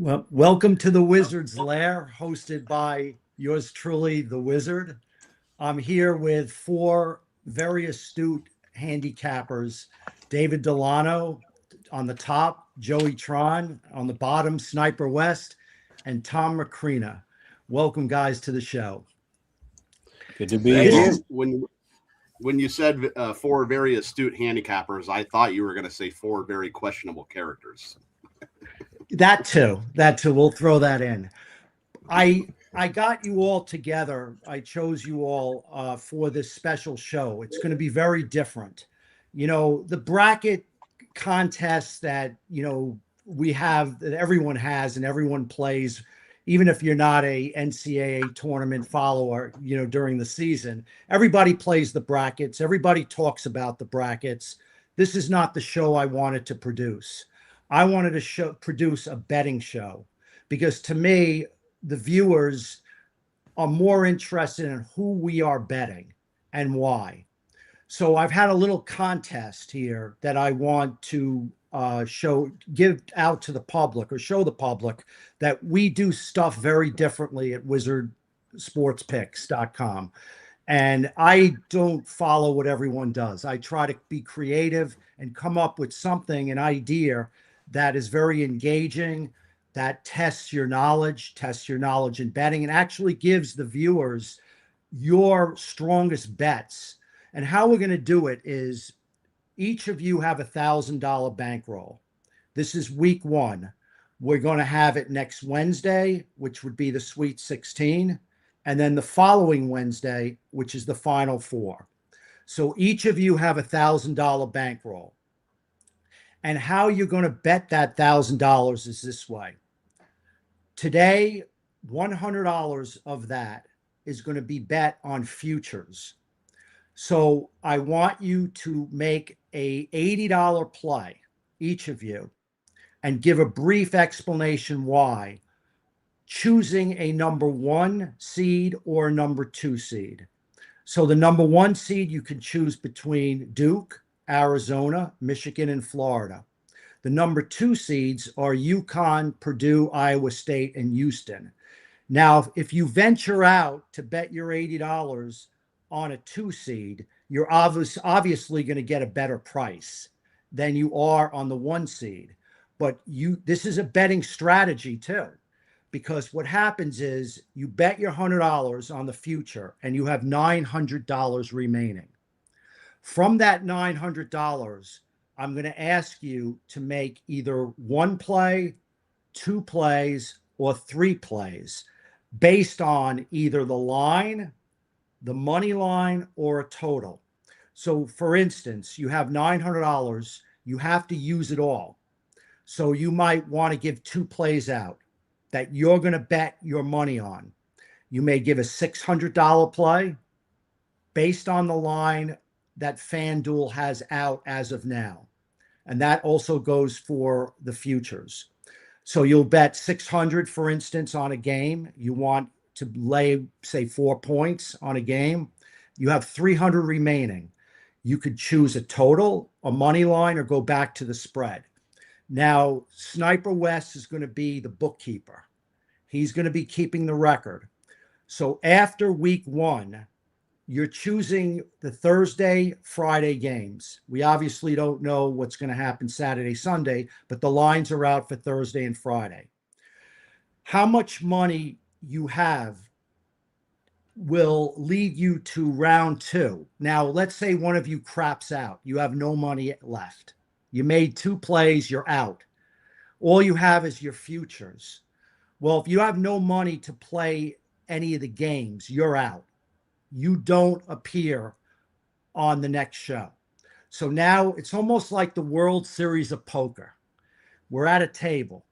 Well, welcome to the Wizards Lair, hosted by yours truly, the Wizard. I'm here with four very astute handicappers: David Delano on the top, Joey Tron on the bottom, Sniper West, and Tom Macrina. Welcome, guys, to the show. Good to be Thank This here. you. is When you said four very astute handicappers, I thought you were going to say four very questionable characters. that too. That too. We'll throw that in. I got you all together. I chose you all for this special show. It's going to be very different. The bracket contests that we have, that everyone has and everyone plays, even if you're not a NCAA tournament follower, during the season, everybody plays the brackets. Everybody talks about the brackets. This is not the show I wanted to produce. I wanted to produce a betting show because, to me, the viewers are more interested in who we are betting and why. So I've had a little contest here that I want to give out to the public, or show the public that we do stuff very differently at wizardsportspicks.com. And I don't follow what everyone does. I try to be creative and come up with something, an idea that is very engaging, that tests your knowledge in betting, and actually gives the viewers your strongest bets. And how we're going to do it is each of you have $1,000 bankroll. This is week one. We're going to have it next Wednesday, which would be the Sweet 16, and then the following Wednesday, which is the Final Four. So each of you have $1,000 bankroll. And how you're going to bet that $1,000 is this way. Today, $100 of that is going to be bet on futures. So I want you to make a $80 play, each of you, and give a brief explanation why, choosing a number 1 seed or number 2 seed. So the number 1 seed, you can choose between Duke, Arizona, Michigan, and Florida. The number 2 seeds are UConn, Purdue, Iowa State, and Houston. Now, if you venture out to bet your $80 on a 2 seed, you're obviously going to get a better price than you are on the 1 seed. But this is a betting strategy too, because what happens is you bet your $100 on the future and you have $900 remaining. From that $900, I'm going to ask you to make either 1 play, 2 plays, or 3 plays based on either the line, the money line, or a total. So for instance, you have $900, you have to use it all. So you might want to give 2 plays out that you're going to bet your money on. You may give a $600 play based on the line that FanDuel has out as of now. And that also goes for the futures. So you'll bet 600, for instance, on a game. You want to lay, say, 4 points on a game. You have 300 remaining. You could choose a total, a money line, or go back to the spread. Now, Sniper West is going to be the bookkeeper. He's going to be keeping the record. So after week one, you're choosing the Thursday, Friday games. We obviously don't know what's going to happen Saturday, Sunday, but the lines are out for Thursday and Friday. How much money you have will lead you to round 2. Now, let's say one of you craps out. You have no money left. You made 2 plays, you're out. All you have is your futures. Well, if you have no money to play any of the games, you're out. You don't appear on the next show. So now it's almost like the World Series of Poker. We're at a table.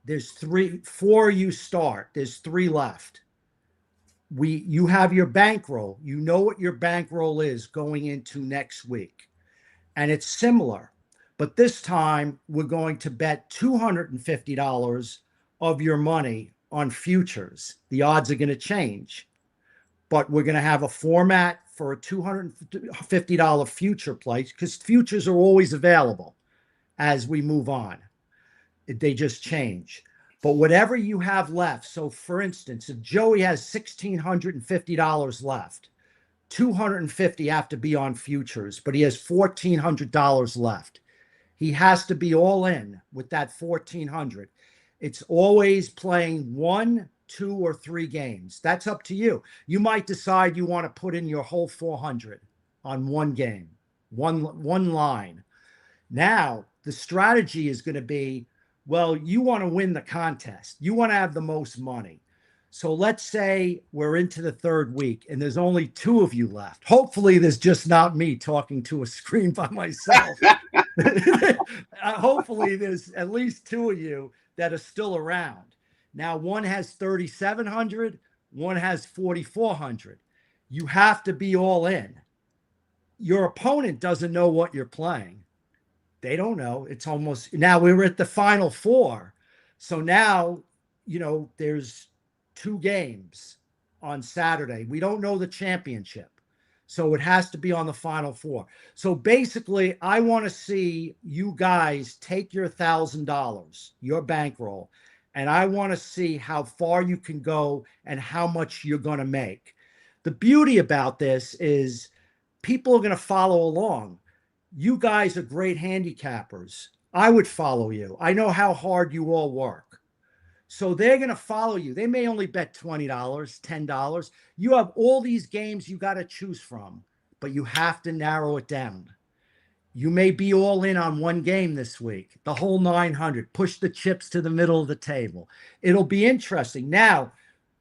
There's 4 you start. There's 3 left. You have your bankroll. You know what your bankroll is going into next week. And it's similar. But this time we're going to bet $250 of your money on futures. The odds are going to change. But we're going to have a format for a $250 future play, because futures are always available as we move on. They just change. But whatever you have left, so for instance, if Joey has $1,650 left, 250 have to be on futures, but he has $1,400 left. He has to be all in with that 1,400. It's always playing 1, 2, or 3 games. That's up to you. You might decide you want to put in your whole 400 on one game, one line. Now, the strategy is going to be, well, you want to win the contest. You want to have the most money. So let's say we're into the 3rd week and there's only 2 of you left. Hopefully, there's just not me talking to a screen by myself. Hopefully, there's at least 2 of you that are still around. Now, one has 3,700, one has 4,400. You have to be all in. Your opponent doesn't know what you're playing. They don't know. It's almost now we're at the final 4. So now, there's 2 games on Saturday. We don't know the championship. So it has to be on the final 4. So basically, I want to see you guys take your $1,000, your bankroll, and I want to see how far you can go and how much you're going to make. The beauty about this is people are going to follow along. You guys are great handicappers. I would follow you. I know how hard you all work. So they're going to follow you. They may only bet $20, $10. You have all these games you got to choose from, but you have to narrow it down. You may be all in on one game this week, the whole 900. Push the chips to the middle of the table. It'll be interesting. Now,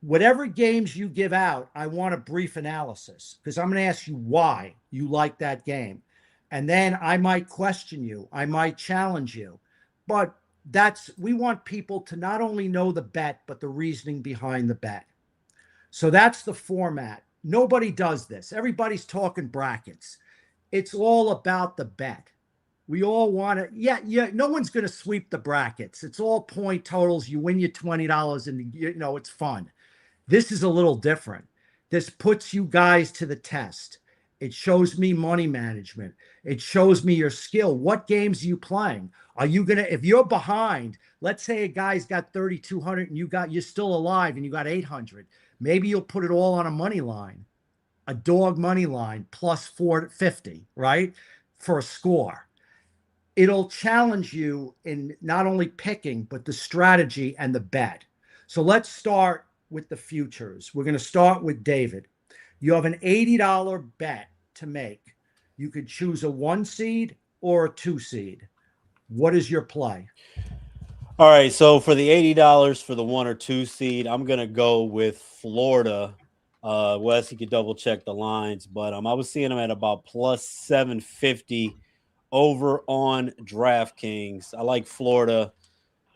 whatever games you give out, I want a brief analysis because I'm going to ask you why you like that game. And then I might question you. I might challenge you. But we want people to not only know the bet, but the reasoning behind the bet. So that's the format. Nobody does this. Everybody's talking brackets. It's all about the bet. We all want to, yeah. No one's going to sweep the brackets. It's all point totals. You win your $20 and it's fun. This is a little different. This puts you guys to the test. It shows me money management. It shows me your skill. What games are you playing? Are you going to, if you're behind, let's say a guy's got 3,200 and you're still alive and you got 800. Maybe you'll put it all on a money line, a dog money line plus 450, right? For a score. It'll challenge you in not only picking, but the strategy and the bet. So let's start with the futures. We're going to start with David. You have an $80 bet to make. You could choose a 1 seed or a 2 seed. What is your play? All right. So for the $80 for the 1 or 2 seed, I'm going to go with Florida. Wes, you could double check the lines, but I was seeing them at about plus 750 over on DraftKings. I like Florida.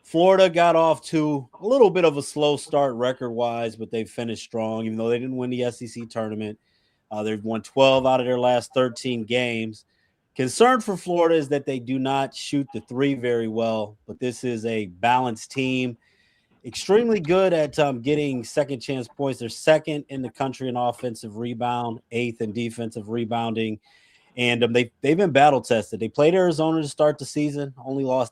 Florida got off to a little bit of a slow start record-wise, but they finished strong, even though they didn't win the SEC tournament. They've won 12 out of their last 13 games. Concern for Florida is that they do not shoot the 3 very well, but this is a balanced team. Extremely good at getting second chance points. They're 2nd in the country in offensive rebound, 8th in defensive rebounding. And they've been battle tested. They played Arizona to start the season.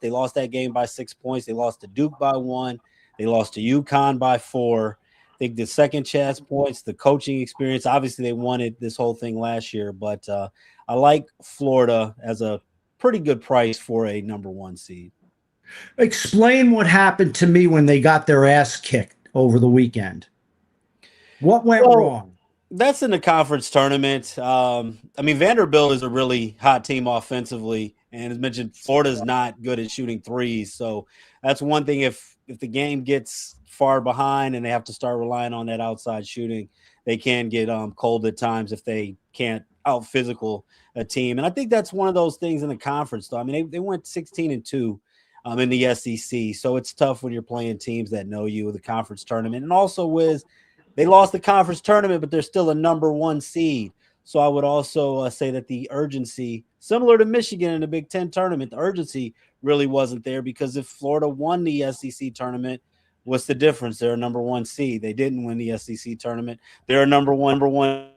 They lost that game by 6 points. They lost to Duke by 1. They lost to UConn by 4. I think the second chance points, the coaching experience. Obviously, they wanted this whole thing last year, but I like Florida as a pretty good price for a number 1 seed. Explain what happened to me when they got their ass kicked over the weekend. What went wrong? That's in the conference tournament. Vanderbilt is a really hot team offensively, and as mentioned, Florida's not good at shooting threes. So that's one thing. If the game gets far behind and they have to start relying on that outside shooting, they can get cold at times if they can't out physical a team. And I think that's one of those things in the conference, though. I mean, they went 16-2 in the SEC, so it's tough when you're playing teams that know you in the conference tournament. And also, they lost the conference tournament, but they're still a number 1 seed. So I would also say that the urgency, similar to Michigan in the Big Ten tournament, the urgency really wasn't there because if Florida won the SEC tournament, what's the difference? They're a number 1 seed. They didn't win the SEC tournament. They're a number one.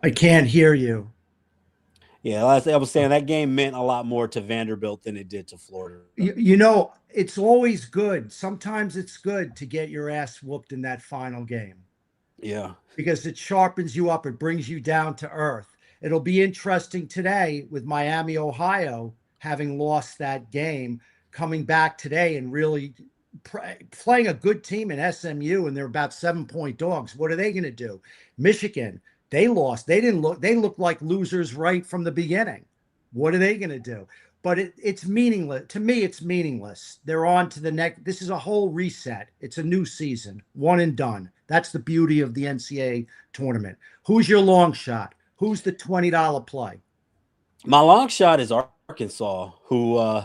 I can't hear you. Yeah, I was saying that game meant a lot more to Vanderbilt than it did to Florida. You know, it's always good. Sometimes it's good to get your ass whooped in that final game Yeah. because it sharpens you up. It brings you down to earth. It'll be interesting today with Miami, Ohio, having lost that game, coming back today and really playing a good team in SMU, and they're about 7-point dogs. What are they going to do? Michigan, they lost. They didn't look. They looked like losers right from the beginning. What are they going to do? But it's meaningless. To me, it's meaningless. They're on to the next. This is a whole reset. It's a new season, one and done. That's the beauty of the NCAA tournament. Who's your long shot? Who's the $20 play? My long shot is Arkansas, who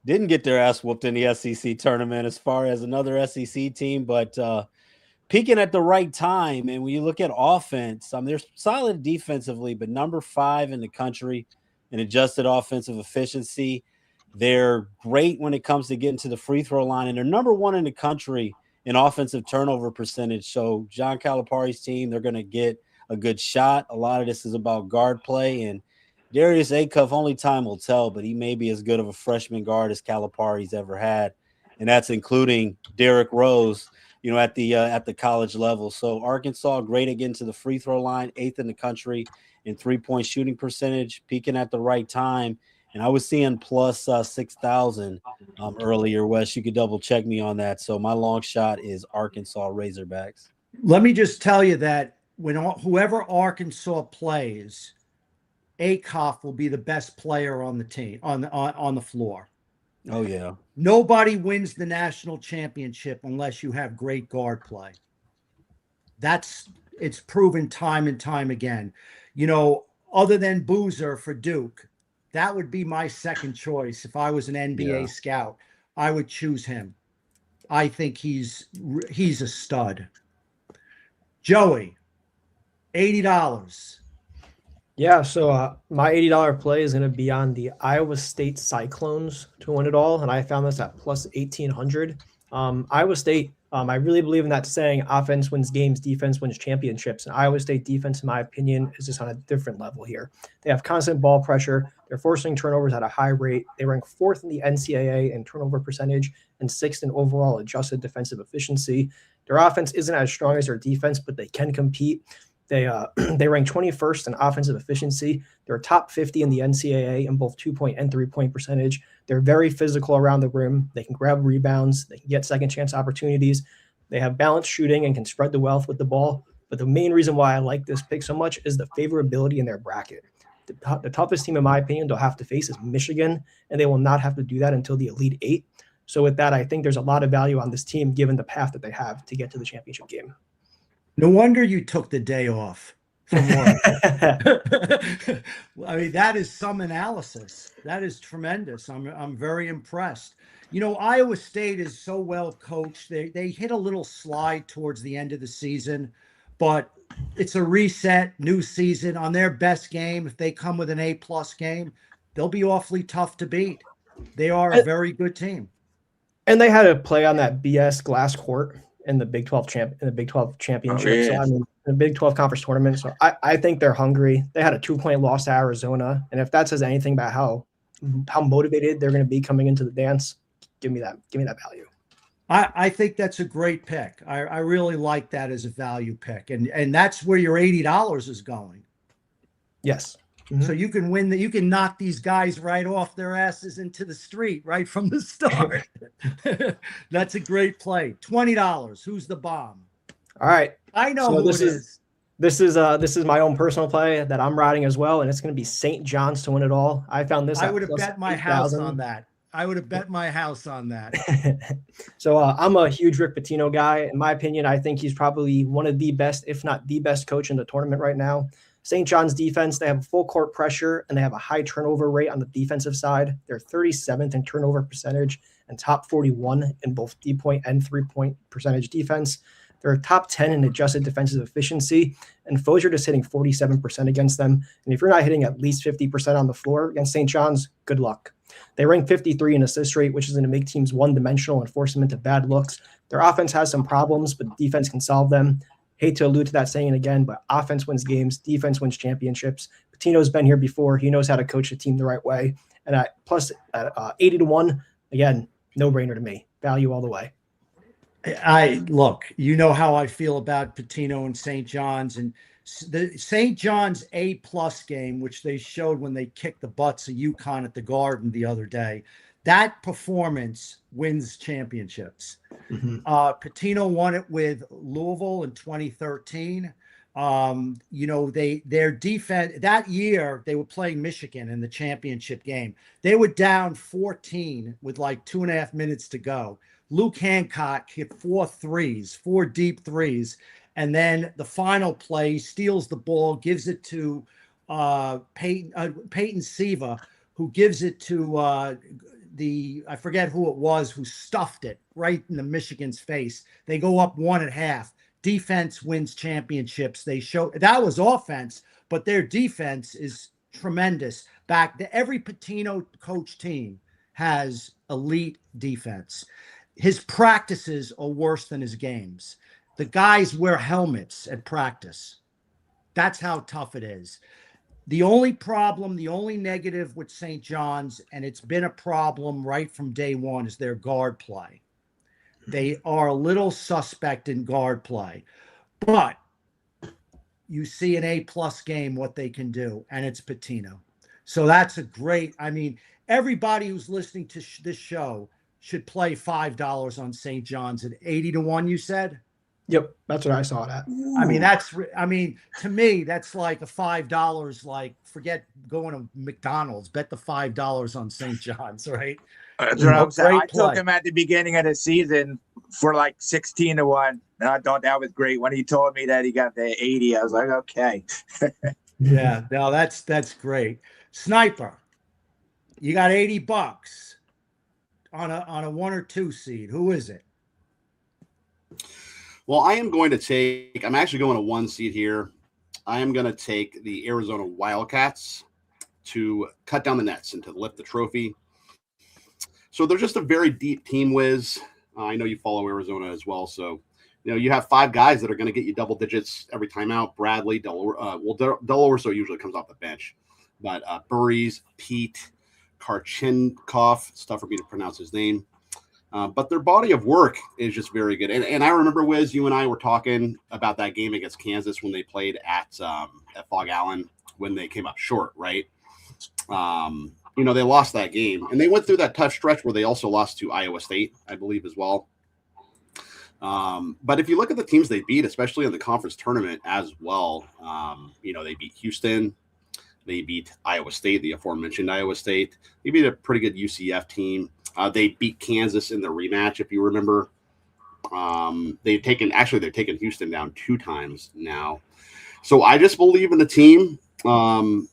didn't get their ass whooped in the SEC tournament as far as another SEC team, but peaking at the right time. And when you look at offense, they're solid defensively, but number 5 in the country in adjusted offensive efficiency. They're great when it comes to getting to the free throw line, and they're number 1 in the country in offensive turnover percentage. So John Calipari's team, they're going to get a good shot. A lot of this is about guard play, and Darius Acuff, only time will tell, but he may be as good of a freshman guard as Calipari's ever had, and that's including Derrick Rose, at the college level. So Arkansas, great at getting to the free throw line, 8th in the country in 3-point shooting percentage, peaking at the right time. And I was seeing plus 6,000 earlier, Wes. You could double check me on that. So my long shot is Arkansas Razorbacks. Let me just tell you that when whoever Arkansas plays, Acuff will be the best player on the team on the floor. Oh yeah. Nobody wins the national championship unless you have great guard play. It's proven time and time again. Other than Boozer for Duke, that would be my second choice. If I was an NBA scout, I would choose him. I think he's a stud. Joey, $80. Yeah, so my $80 play is going to be on the Iowa State Cyclones to win it all, and I found this at plus 1,800. Iowa State, I really believe in that saying, offense wins games, defense wins championships. And Iowa State defense, in my opinion, is just on a different level here. They have constant ball pressure. They're forcing turnovers at a high rate. They rank 4th in the NCAA in turnover percentage and 6th in overall adjusted defensive efficiency. Their offense isn't as strong as their defense, but they can compete. They rank 21st in offensive efficiency. They're top 50 in the NCAA in both 2-point and 3-point percentage. They're very physical around the rim. They can grab rebounds. They can get second chance opportunities. They have balanced shooting and can spread the wealth with the ball. But the main reason why I like this pick so much is the favorability in their bracket. The toughest team, in my opinion, they'll have to face is Michigan, and they will not have to do that until the Elite Eight. So with that, I think there's a lot of value on this team given the path that they have to get to the championship game. No wonder you took the day off from work. I mean, that is some analysis. That is tremendous. I'm very impressed. Iowa State is so well coached. They hit a little slide towards the end of the season, but it's a reset, new season. On their best game, if they come with an A+ game, they'll be awfully tough to beat. They are a very good team. And they had to play on that BS glass court in the Big 12 championship. Oh, yeah. So in the Big 12 conference tournament. So I think they're hungry. They had a 2-point loss to Arizona. And if that says anything about how motivated they're going to be coming into the dance, give me that value. I think that's a great pick. I really like that as a value pick. And that's where your $80 is going. Yes. Mm-hmm. So you can you can knock these guys right off their asses into the street right from the start. That's a great play. $20. Who's the bomb? All right. I know so who it is. This is my own personal play that I'm riding as well, and it's going to be St. John's to win it all. I found this. I would have bet my house on that. So I'm a huge Rick Pitino guy. In my opinion, I think he's probably one of the best, if not the best coach in the tournament right now. St. John's defense, they have full court pressure, and they have a high turnover rate on the defensive side. They're 37th in turnover percentage and top 41 in both 2-point and 3-point percentage defense. They're top 10 in adjusted defensive efficiency, and foes are just hitting 47% against them. And if you're not hitting at least 50% on the floor against St. John's, good luck. They rank 53 in assist rate, which is going to make teams one-dimensional and force them into bad looks. Their offense has some problems, but defense can solve them. hate to allude to that saying again, but offense wins games, defense wins championships. Patino's been here before. He knows how to coach a team the right way. And at 80 to 1, again, no brainer to me. Value all the way. Look, you know how I feel about Patino and St. John's, and the St. John's A+ game, which they showed when they kicked the butts of UConn at the Garden the other day. That performance wins championships. Patino won it with Louisville in 2013. Their defense that year, they were playing Michigan in the championship game. They were down 14 with like 2.5 minutes to go. Luke Hancock hit 4 deep threes. And then the final play, steals the ball, gives it to Peyton Siva, who gives it to I forget who it was, who stuffed it right in the Michigan's face. They go up 1.5. Defense wins championships. That was offense, but their defense is tremendous. Every Patino coach team has elite defense. His practices are worse than his games. The guys wear helmets at practice. That's how tough it is. The only problem, the only negative with St. John's, and it's been a problem right from day one, is their guard play. They are a little suspect in guard play. But you see an A+ game, what they can do, and it's Patino. So that's everybody who's listening to this show should play $5 on St. John's at 80 to 1, you said? Yep, that's what I saw it at. To me, that's like a $5, like forget going to McDonald's, bet the $5 on St. John's, right? That's what I'm saying. I took him at the beginning of the season for like 16 to 1. And I thought that was great. When he told me that he got the 80, I was like, okay. Yeah, no, that's great. Sniper, you got $80 on a 1 or 2 seed. Who is it? Well, I'm actually going to 1 seed here. I am going to take the Arizona Wildcats to cut down the nets and to lift the trophy. So they're just a very deep team, Wiz. I know you follow Arizona as well. So, you have 5 guys that are going to get you double digits every time out. Bradley, Del Orso usually comes off the bench. But Burries, Pete, Karchenkov, it's tough for me to pronounce his name. But their body of work is just very good. And I remember, Wiz, you and I were talking about that game against Kansas when they played at Fog Allen when they came up short, right? They lost that game. And they went through that tough stretch where they also lost to Iowa State, I believe, as well. But if you look at the teams they beat, especially in the conference tournament as well, they beat Houston. They beat Iowa State, the aforementioned Iowa State. They beat a pretty good UCF team. They beat Kansas in the rematch, if you remember. They've taken Houston down 2 times now. So I just believe in the team. I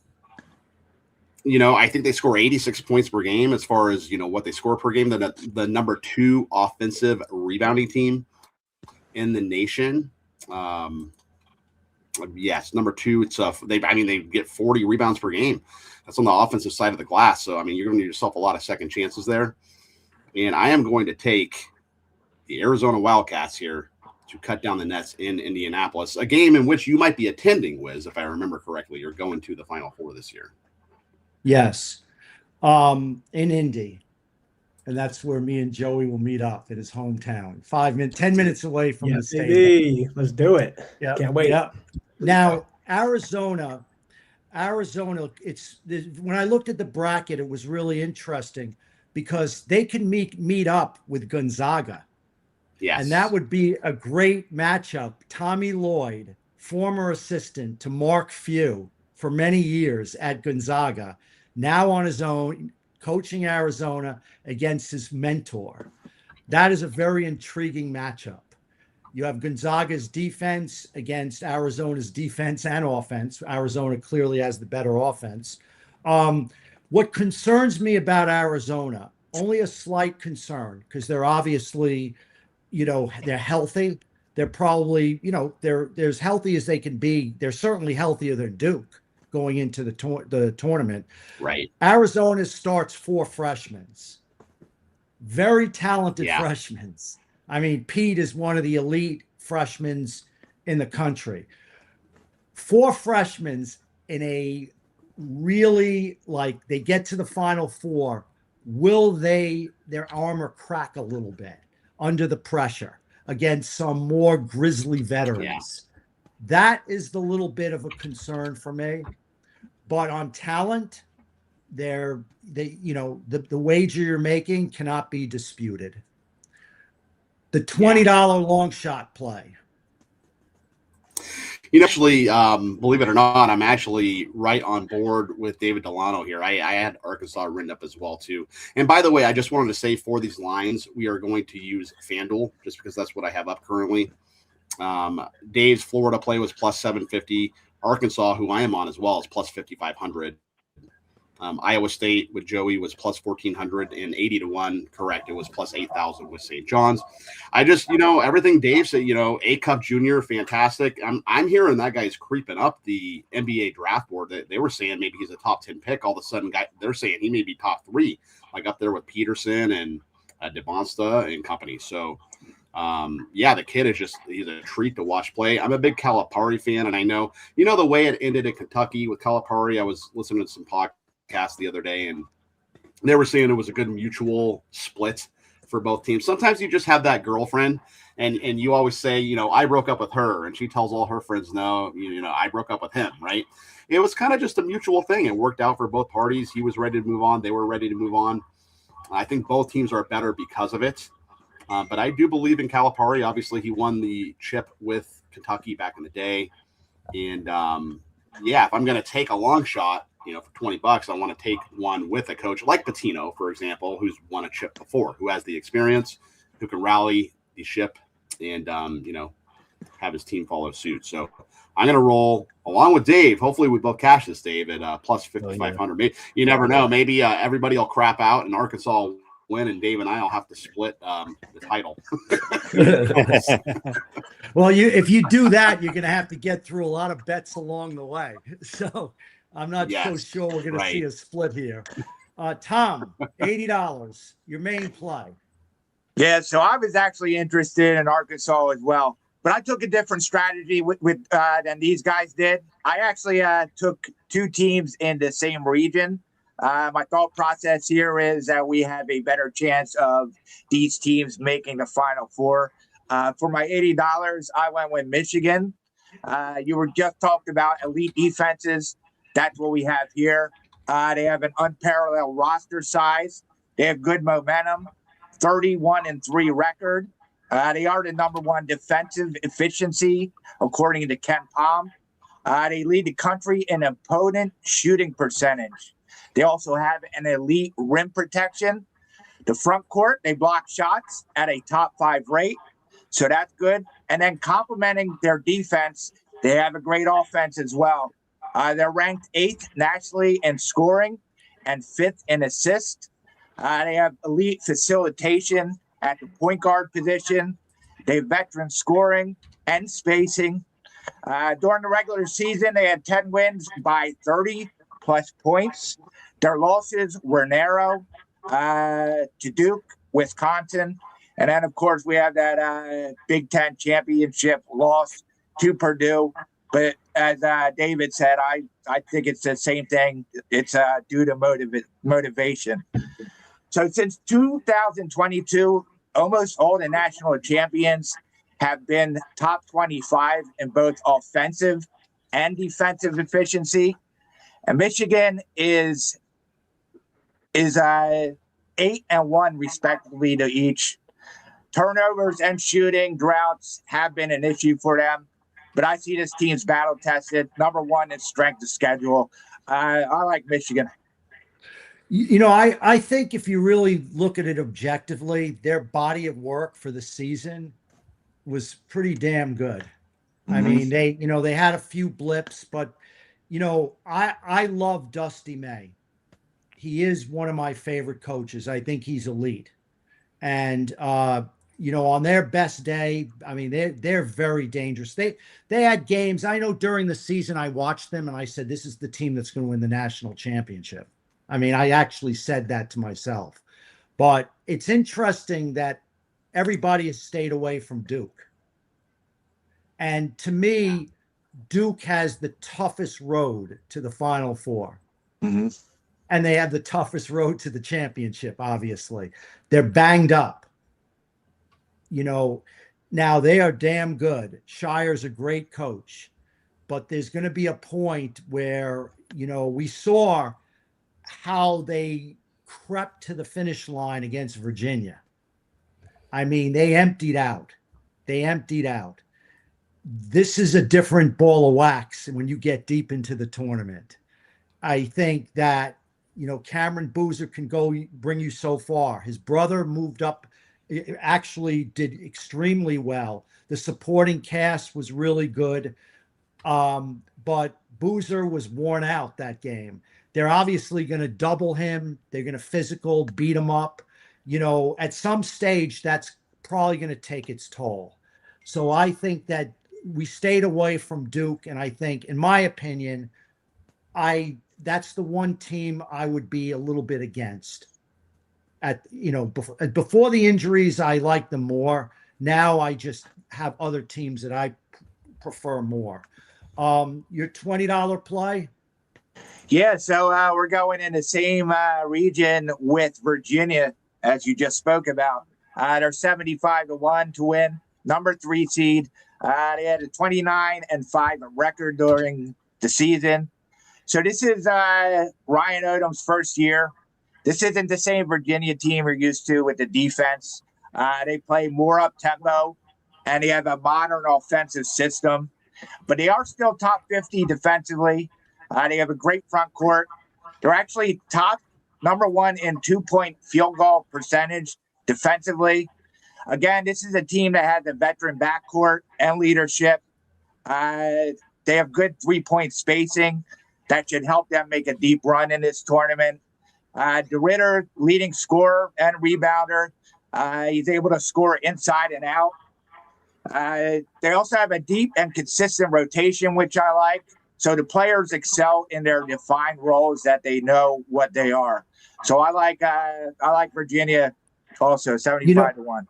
think they score 86 points per game as far as, what they score per game. The number 2 offensive rebounding team in the nation. Yes, number 2. It's they get 40 rebounds per game. That's on the offensive side of the glass. So, you're going to need yourself a lot of second chances there. And I am going to take the Arizona Wildcats here to cut down the nets in Indianapolis, a game in which you might be attending, Wiz, if I remember correctly. You're going to the Final Four this year. Yes, in Indy. And that's where me and Joey will meet up in his hometown. 10 minutes away from the stadium. Let's do it. Yeah, can't wait. Yep. Now, Arizona. It's when I looked at the bracket, it was really interesting because they can meet up with Gonzaga. Yes, and that would be a great matchup. Tommy Lloyd, former assistant to Mark Few for many years at Gonzaga, now on his own, coaching Arizona against his mentor. That is a very intriguing matchup. You have Gonzaga's defense against Arizona's defense and offense. Arizona clearly has the better offense. What concerns me about Arizona, only a slight concern, because they're obviously, they're healthy. They're probably, they're as healthy as they can be. They're certainly healthier than Duke going into the tournament. Right. Arizona starts 4 freshmen. Very talented freshmen. Pete is one of the elite freshmen in the country. 4 freshmen in a really, like, they get to the Final Four. Will their armor crack a little bit under the pressure against some more grizzly veterans? That is the little bit of a concern for me. But on talent, the wager you're making cannot be disputed. The $20 long shot play. Actually, believe it or not, I'm actually right on board with David Delano here. I had Arkansas written up as well, too. And by the way, I just wanted to say for these lines, we are going to use FanDuel just because that's what I have up currently. Dave's Florida play was plus 750. Arkansas, who I am on as well, is plus 5,500. Iowa State with Joey was plus 1,400 and 80 to 1. Correct. It was plus 8,000 with St. John's. I just, everything Dave said, A Cup Junior, fantastic. I'm hearing that guy's creeping up the NBA draft board. They were saying maybe he's a top 10 pick. All of a sudden, they're saying he may be top 3, like up there with Peterson and DeBonsta and company. So, the kid he's a treat to watch play. I'm a big Calipari fan, and I know, the way it ended in Kentucky with Calipari. I was listening to some podcasts the other day, and they were saying it was a good mutual split for both teams. Sometimes you just have that girlfriend, and you always say, I broke up with her, and she tells all her friends, no, I broke up with him, right? It was kind of just a mutual thing. It worked out for both parties. He was ready to move on. They were ready to move on. I think both teams are better because of it. But I do believe in Calipari. Obviously, he won the chip with Kentucky back in the day. And, if I'm going to take a long shot, for $20, I want to take one with a coach like Pitino, for example, who's won a chip before, who has the experience, who can rally the ship and, have his team follow suit. So I'm going to roll along with Dave. Hopefully we both cash this, Dave, at plus 5,500. Maybe, you never know. Maybe everybody will crap out and Arkansas will win, and Dave and I will have to split the title. Well, if you do that, you're going to have to get through a lot of bets along the way. So I'm not so sure we're going to see a split here. Tom, $80, your main play. Yeah, so I was actually interested in Arkansas as well, but I took a different strategy than these guys did. I actually took 2 teams in the same region. My thought process here is that we have a better chance of these teams making the Final Four. For my $80, I went with Michigan. You were just talked about elite defenses. That's what we have here. They have an unparalleled roster size. They have good momentum, 31-3 record. They are the number 1 defensive efficiency, according to Ken Palm. They lead the country in opponent shooting percentage. They also have an elite rim protection. The front court, they block shots at a top 5 rate. So that's good. And then complementing their defense, they have a great offense as well. They're ranked 8th nationally in scoring and 5th in assists. They have elite facilitation at the point guard position. They have veteran scoring and spacing. During the regular season, they had 10 wins by 30-plus points. Their losses were narrow to Duke, Wisconsin. And then, of course, we have that Big Ten championship loss to Purdue. But as David said, I think it's the same thing. It's due to motivation. So since 2022, almost all the national champions have been top 25 in both offensive and defensive efficiency. And Michigan is 8-1 respectively to each. Turnovers and shooting droughts have been an issue for them, but I see this team's battle tested. Number 1 in strength of schedule. I like Michigan. I think if you really look at it objectively, their body of work for the season was pretty damn good. Mm-hmm. I mean, they had a few blips, but I love Dusty May. He is one of my favorite coaches. I think he's elite. And on their best day, I mean, they're very dangerous. They had games. I know during the season I watched them and I said, this is the team that's going to win the national championship. I mean, I actually said that to myself. But it's interesting that everybody has stayed away from Duke. And to me, Duke has the toughest road to the Final Four. Mm-hmm. And they have the toughest road to the championship, obviously. They're banged up. You know, now they are damn good. Shire's a great coach. But there's going to be a point where, you know, we saw how they crept to the finish line against Virginia. I mean, they emptied out. They emptied out. This is a different ball of wax when you get deep into the tournament. I think that, you know, Cameron Boozer can go bring you so far. His brother moved up, actually did extremely well. The supporting cast was really good. But Boozer was worn out that game. They're obviously going to double him. They're going to physical beat him up. You know, at some stage, that's probably going to take its toll. So I think that we stayed away from Duke. And I think, in my opinion, that's the one team I would be a little bit against. At, you know, before the injuries, I liked them more. Now I just have other teams that I prefer more. Your $20 play? Yeah, so we're going in the same region with Virginia, as you just spoke about. They're 75-1 to win, number 3 seed. They had a 29-5 record during the season. So this is Ryan Odom's first year. This isn't the same Virginia team we're used to with the defense. They play more up-tempo, and they have a modern offensive system. But they are still top 50 defensively. They have a great front court. They're actually number 1 in 2-point field goal percentage defensively. Again, this is a team that has a veteran backcourt and leadership. They have good 3-point spacing that should help them make a deep run in this tournament. DeRitter, leading scorer and rebounder. He's able to score inside and out. They also have a deep and consistent rotation, which I like. So the players excel in their defined roles that they know what they are. So I like Virginia also 75-1.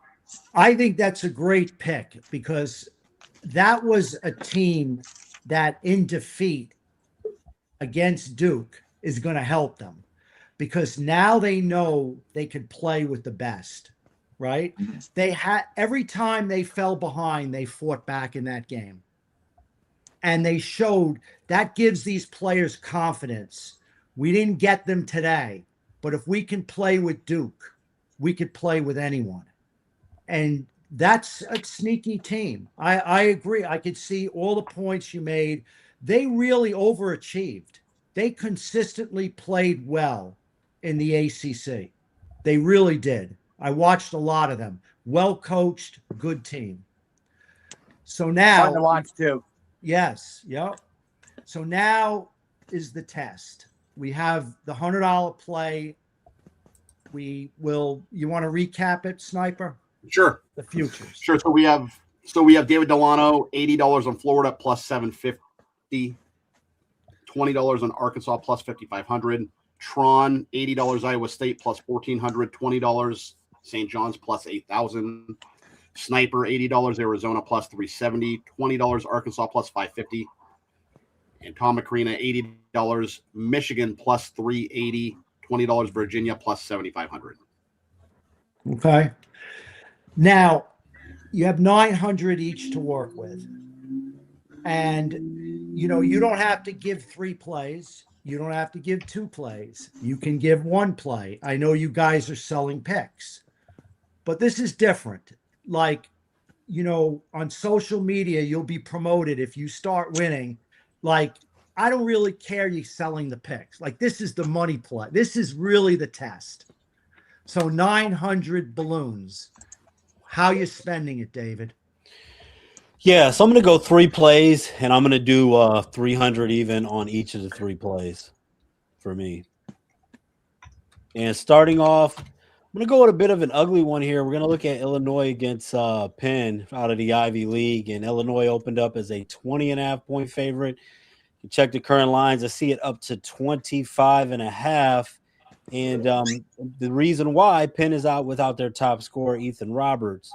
I think that's a great pick because that was a team that in defeat against Duke is going to help them because now they know they can play with the best. Right? They had every time they fell behind, they fought back in that game. And they showed that gives these players confidence. We didn't get them today, but if we can play with Duke, we could play with anyone. And that's a sneaky team. I agree. I could see all the points you made. They really overachieved. They consistently played well in the ACC. They really did. I watched a lot of them. Well coached, good team. So now, fun to watch too. Yes, yep. So now is the test. We have the $100 play. You want to recap it, Sniper? Sure. The futures. Sure. So we have David Delano, $80 on Florida plus 750, $20 on Arkansas plus 5,500. Tron, $80 Iowa State plus 1,400, $20 St. John's plus 8,000. Sniper, $80 Arizona plus 370, $20 Arkansas plus 550. And Tom McCreena, $80 Michigan plus 380, $20 Virginia plus 7,500. Okay. Now, you have 900 each to work with. And, you know, you don't have to give 3 plays. You don't have to give 2 plays. You can give 1 play. I know you guys are selling picks, but this is different. Like, you know, on social media, you'll be promoted if you start winning. Like, I don't really care you selling the picks. Like, this is the money play. This is really the test. So 900 balloons. How you spending it, David? Yeah, so I'm going to go 3 plays, and I'm going to do 300 even on each of the 3 plays for me. And starting off, I'm going to go with a bit of an ugly one here. We're going to look at Illinois against Penn out of the Ivy League, and Illinois opened up as a 20.5-point favorite. You check the current lines. I see it up to 25.5. And the reason why Penn is out without their top scorer, Ethan Roberts.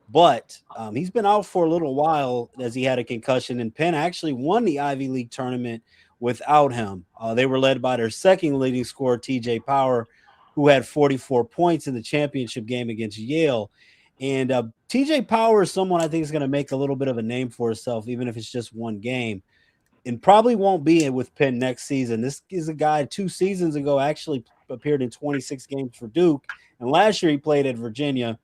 but he's been out for a little while as he had a concussion, and Penn actually won the Ivy League tournament without him. They were led by their second leading scorer, TJ Power, who had 44 points in the championship game against Yale. And TJ Power is someone I think is going to make a little bit of a name for himself, even if it's just one game, and probably won't be with Penn next season. This is a guy 2 seasons ago actually appeared in 26 games for Duke, and last year he played at Virginia.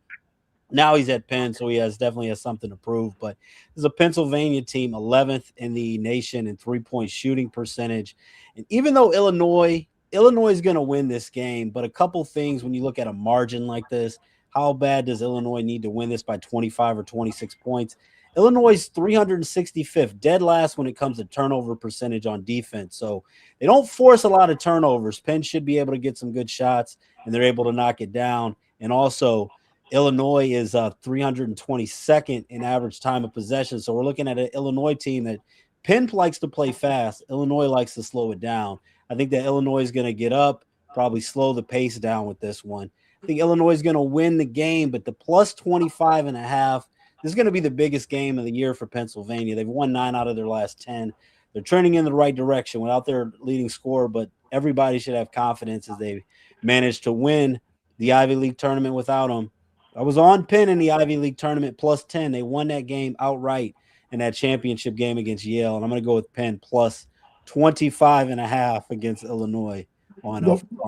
Now he's at Penn, so he definitely has something to prove. But there's a Pennsylvania team, 11th in the nation in 3-point shooting percentage. And even though Illinois is going to win this game, but a couple things when you look at a margin like this, how bad does Illinois need to win this by 25 or 26 points? Illinois is 365th, dead last when it comes to turnover percentage on defense. So they don't force a lot of turnovers. Penn should be able to get some good shots, and they're able to knock it down. And also, Illinois is 322nd in average time of possession. So we're looking at an Illinois team that Penn likes to play fast. Illinois likes to slow it down. I think that Illinois is going to get up, probably slow the pace down with this one. I think Illinois is going to win the game, but the plus 25.5, this is going to be the biggest game of the year for Pennsylvania. They've won 9 out of their last 10. They're trending in the right direction without their leading scorer, but everybody should have confidence as they managed to win the Ivy League tournament without them. I was on Penn in the Ivy League tournament plus 10. They won that game outright in that championship game against Yale. And I'm going to go with Penn plus 25.5 against Illinois on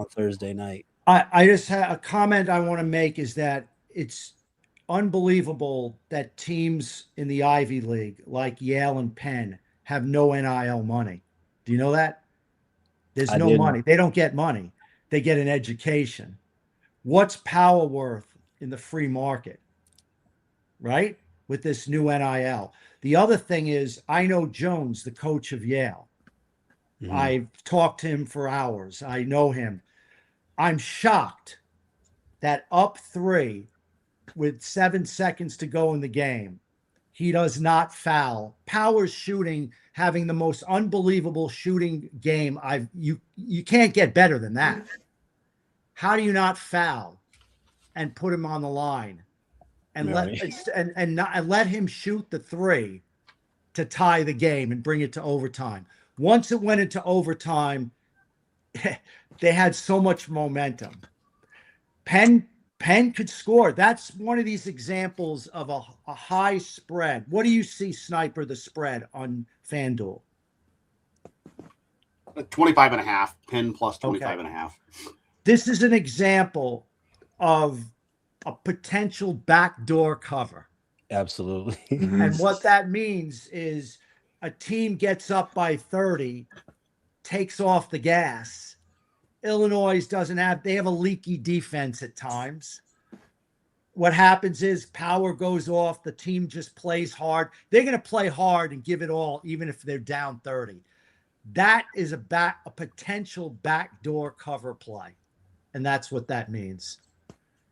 Thursday night. I just have a comment I want to make is that it's unbelievable that teams in the Ivy League like Yale and Penn have no NIL money. Do you know that? There's no money. They don't get money. They get an education. What's power worth in the free market, right? With this new NIL. The other thing is, I know Jones, the coach of Yale. Mm-hmm. I've talked to him for hours. I know him. I'm shocked that up 3 with 7 seconds to go in the game, he does not foul. Power's shooting, having the most unbelievable shooting game. You can't get better than that. How do you not foul and put him on the line and let him shoot the 3 to tie the game and bring it to overtime? Once it went into overtime, they had so much momentum. Penn could score. That's one of these examples of a high spread. What do you see, Sniper, the spread on FanDuel? 25.5. Penn plus 25.5. This is an example of a potential backdoor cover. Absolutely. And what that means is a team gets up by 30, takes off the gas. Illinois they have a leaky defense at times. What happens is power goes off. The team just plays hard. They're going to play hard and give it all, even if they're down 30. That is a potential backdoor cover play. And that's what that means.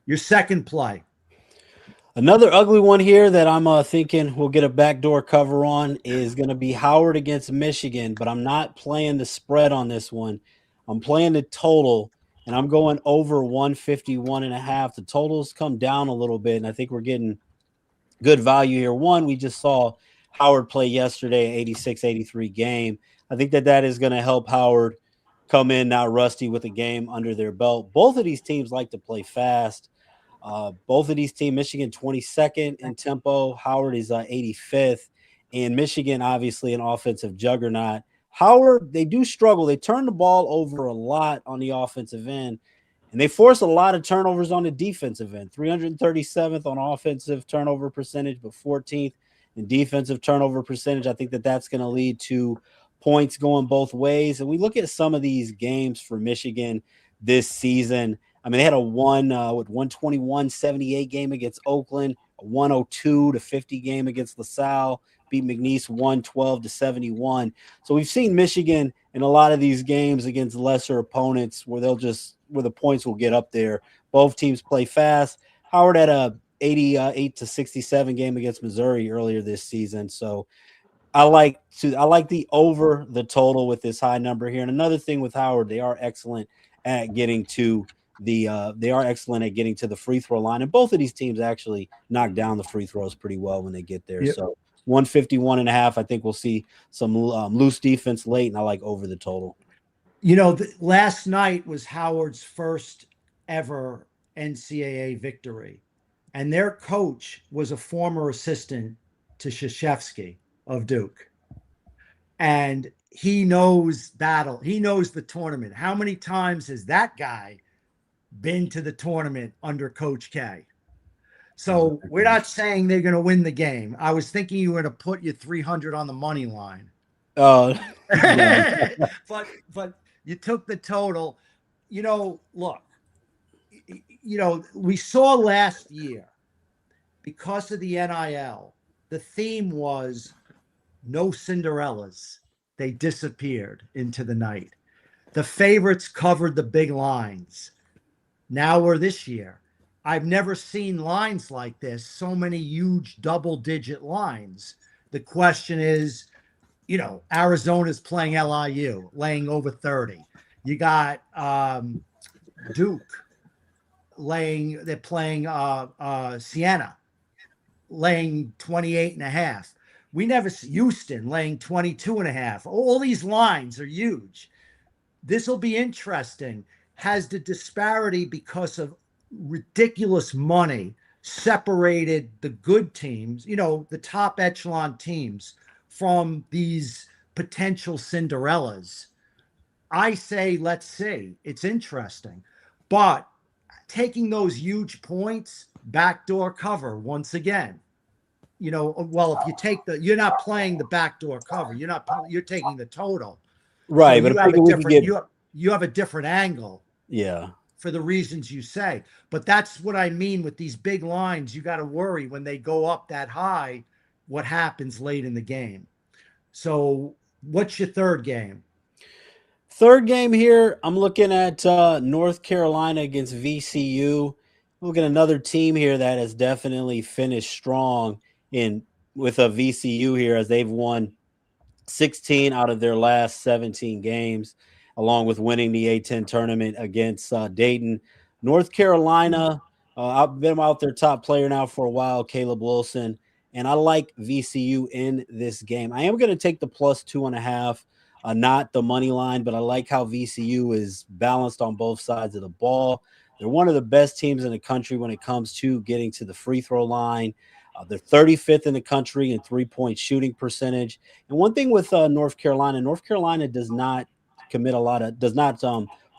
Your second play. Another ugly one here that I'm thinking we'll get a backdoor cover on is going to be Howard against Michigan, but I'm not playing the spread on this one. I'm playing the total, and I'm going over 151.5. The totals come down a little bit, and I think we're getting good value here. One, we just saw Howard play yesterday, 86-83 game. I think that is going to help Howard come in now rusty with a game under their belt. Both of these teams like to play fast. Both of these teams, Michigan 22nd in tempo. Howard is 85th. And Michigan, obviously, an offensive juggernaut. Howard, they do struggle. They turn the ball over a lot on the offensive end, and they force a lot of turnovers on the defensive end. 337th on offensive turnover percentage, but 14th in defensive turnover percentage. I think that's going to lead to points going both ways. And we look at some of these games for Michigan this season. I mean, they had a 121-78 game against Oakland, a 102-50 game against LaSalle, beat McNeese 112-71. So we've seen Michigan in a lot of these games against lesser opponents where the points will get up there. Both teams play fast. Howard had a 88-67 game against Missouri earlier this season. So I like the over the total with this high number here. And another thing with Howard, they are excellent at getting to they are excellent at getting to the free throw line, and both of these teams actually knock down the free throws pretty well when they get there. Yep. So 151.5. I think we'll see some loose defense late, and I like over the total. Last night was Howard's first ever NCAA victory, and their coach was a former assistant to Krzyzewski of Duke. And he knows battle. He knows the tournament. How many times has that guy been to the tournament under Coach K? So we're not saying they're going to win the game. I was thinking you were going to put your 300 on the money line. Oh, but you took the total. Look, we saw last year, because of the NIL, the theme was no Cinderellas. They disappeared into the night. The favorites covered the big lines. Now we're this year. I've never seen lines like this, so many huge double-digit lines. The question is, Arizona's playing LIU, laying over 30. You got Duke they're playing Siena, laying 28.5. We never see Houston laying 22.5. All these lines are huge. This will be interesting. Has the disparity, because of ridiculous money, separated the good teams, the top echelon teams, from these potential Cinderellas? I say, let's see. It's interesting. But taking those huge points, backdoor cover once again. Well, if you take you're not playing the backdoor cover. You're taking the total. right. So But you have a different angle. Yeah. For the reasons you say. But that's what I mean with these big lines. You got to worry when they go up that high, what happens late in the game. So what's your third game? Third game here, I'm looking at North Carolina against VCU. Look at another team here that has definitely finished strong with a VCU here, as they've won 16 out of their last 17 games, along with winning the A-10 tournament against Dayton. North Carolina, I've been out their top player now for a while, Caleb Wilson, and I like VCU in this game. I am going to take the plus 2.5, not the money line, but I like how VCU is balanced on both sides of the ball. They're one of the best teams in the country when it comes to getting to the free throw line. They're 35th in the country in three-point shooting percentage. And one thing with North Carolina does not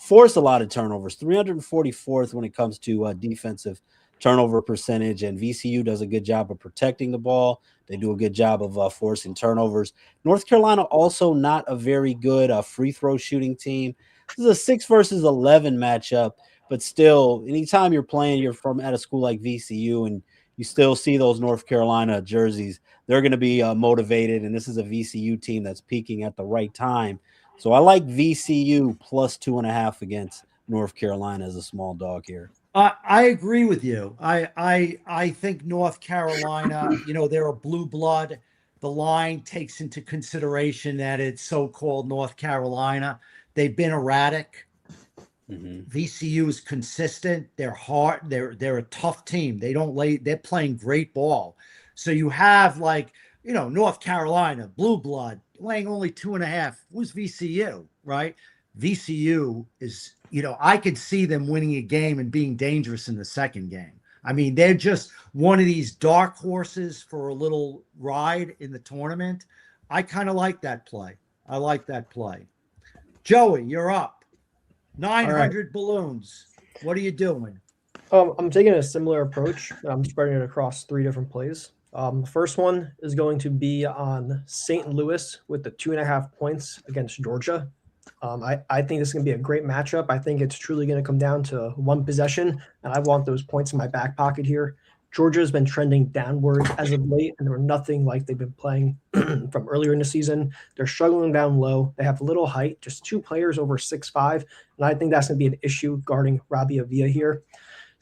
force a lot of turnovers. 344th when it comes to defensive turnover percentage, and VCU does a good job of protecting the ball. They do a good job of forcing turnovers. North Carolina also not a very good free throw shooting team. This is a 6 versus 11 matchup, but still, anytime you're playing, you're at a school like VCU, and you still see those North Carolina jerseys, they're going to be motivated, and this is a VCU team that's peaking at the right time. So I like VCU plus 2.5 against North Carolina as a small dog here. I agree with you. I think North Carolina, they're a blue blood. The line takes into consideration that it's so-called North Carolina. They've been erratic. Mm-hmm. VCU is consistent. They're hard. They're a tough team. They're playing great ball. So you have North Carolina, blue blood, laying only 2.5. Who's VCU, right? VCU is, I could see them winning a game and being dangerous in the second game. I mean, they're just one of these dark horses for a little ride in the tournament. I kind of like that play. Joey, you're up. 900 balloons. What are you doing? I'm taking a similar approach. I'm spreading it across 3 different plays. The first one is going to be on St. Louis with the 2.5 points against Georgia. I think this is going to be a great matchup. I think it's truly going to come down to one possession, and I want those points in my back pocket here. Georgia's been trending downward as of late, and they're nothing like they've been playing from earlier in the season. They're struggling down low. They have little height, just 2 players over 6'5", and I think that's going to be an issue guarding Robbie Avila here.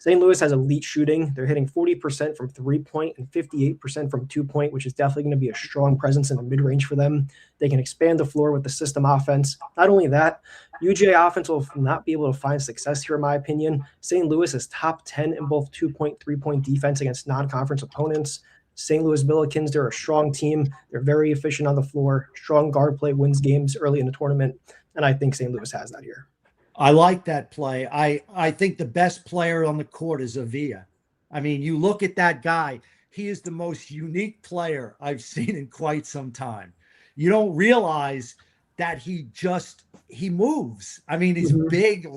St. Louis has elite shooting. They're hitting 40% from 3-point and 58% from 2-point, which is definitely going to be a strong presence in the mid-range for them. They can expand the floor with the system offense. Not only that, UGA offense will not be able to find success here, in my opinion. St. Louis is top 10 in both 2-point, 3-point defense against non-conference opponents. St. Louis Billikens, they're a strong team. They're very efficient on the floor. Strong guard play wins games early in the tournament, and I think St. Louis has that here. I like that play. I think the best player on the court is Avila. I mean, you look at that guy. He is the most unique player I've seen in quite some time. You don't realize that he moves. I mean, he's big,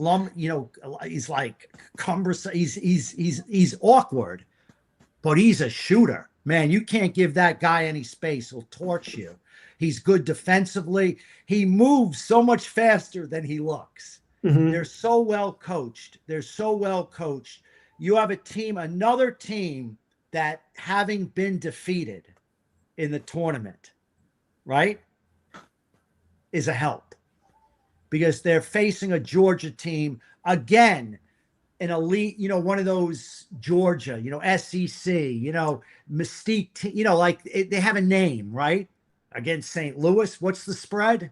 he's like cumbersome. He's awkward, but he's a shooter. Man, you can't give that guy any space. He'll torch you. He's good defensively. He moves so much faster than he looks. They're so well coached. You have another team that, having been defeated in the tournament, right, is a help, because they're facing a Georgia team again, an elite, one of those Georgia, SEC, Mystique, they have a name, right? Against St. Louis. What's the spread?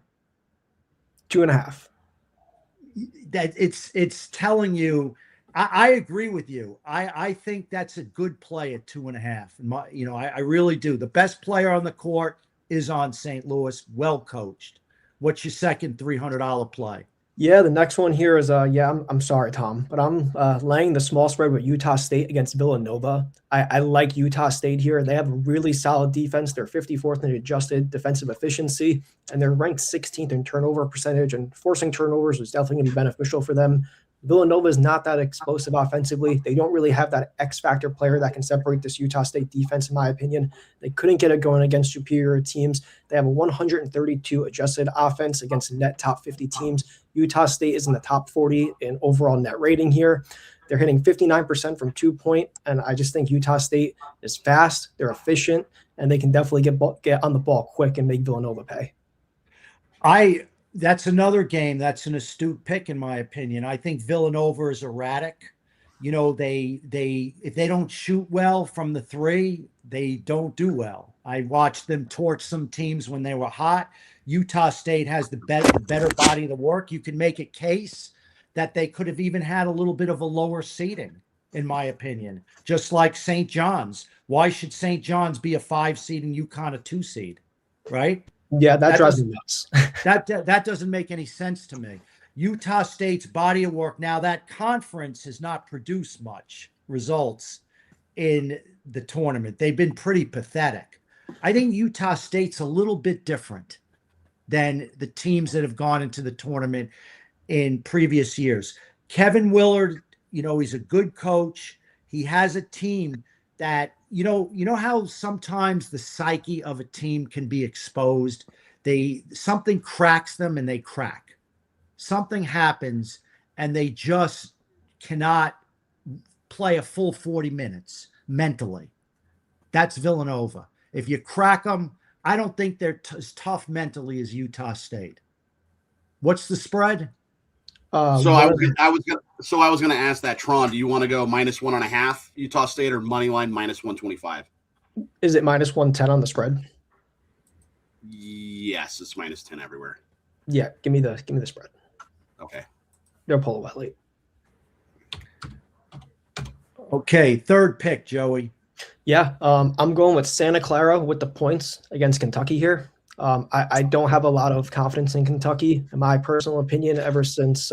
2.5. That it's telling you. I agree with you. I think that's a good play at 2.5. I really do. The best player on the court is on St. Louis, well coached. What's your second $300 play? Yeah, the next one here is I'm sorry, Tom, but I'm laying the small spread with Utah State against Villanova. I like Utah State here. They have a really solid defense. They're 54th in adjusted defensive efficiency, and they're ranked 16th in turnover percentage, and forcing turnovers is definitely going to be beneficial for them. Villanova is not that explosive offensively. They don't really have that X factor player that can separate this Utah State defense, in my opinion. They couldn't get it going against superior teams. They have a 132 adjusted offense against net top 50 teams. Utah State is in the top 40 in overall net rating here. They're hitting 59% from 2-point, and I just think Utah State is fast, they're efficient, and they can definitely get on the ball quick and make Villanova pay. That's another game that's an astute pick, in my opinion. I think Villanova is erratic. If they don't shoot well from the three, they don't do well. I watched them torch some teams when they were hot. Utah State has the better body of the work. You can make a case that they could have even had a little bit of a lower seeding, in my opinion, just like St. John's. Why should St. John's be a 5 seed and UConn a 2 seed, right? Yeah, that drives me nuts. that doesn't make any sense to me. Utah State's body of work. Now, that conference has not produced much results in the tournament. They've been pretty pathetic. I think Utah State's a little bit different than the teams that have gone into the tournament in previous years. Kevin Willard, he's a good coach. He has a team that, you know how sometimes the psyche of a team can be exposed. Something cracks them and they crack. Something happens and they just cannot play a full 40 minutes mentally. That's Villanova. If you crack them, I don't think they're as tough mentally as Utah State. What's the spread? So I was going to ask that, Tron. Do you want to go -1.5 Utah State or money line -125? Is it -110 on the spread? Yes, it's -10 everywhere. Yeah, give me the spread. Okay. They'll pull away late. Okay, third pick, Joey. Yeah, I'm going with Santa Clara with the points against Kentucky here. I don't have a lot of confidence in Kentucky. In my personal opinion, ever since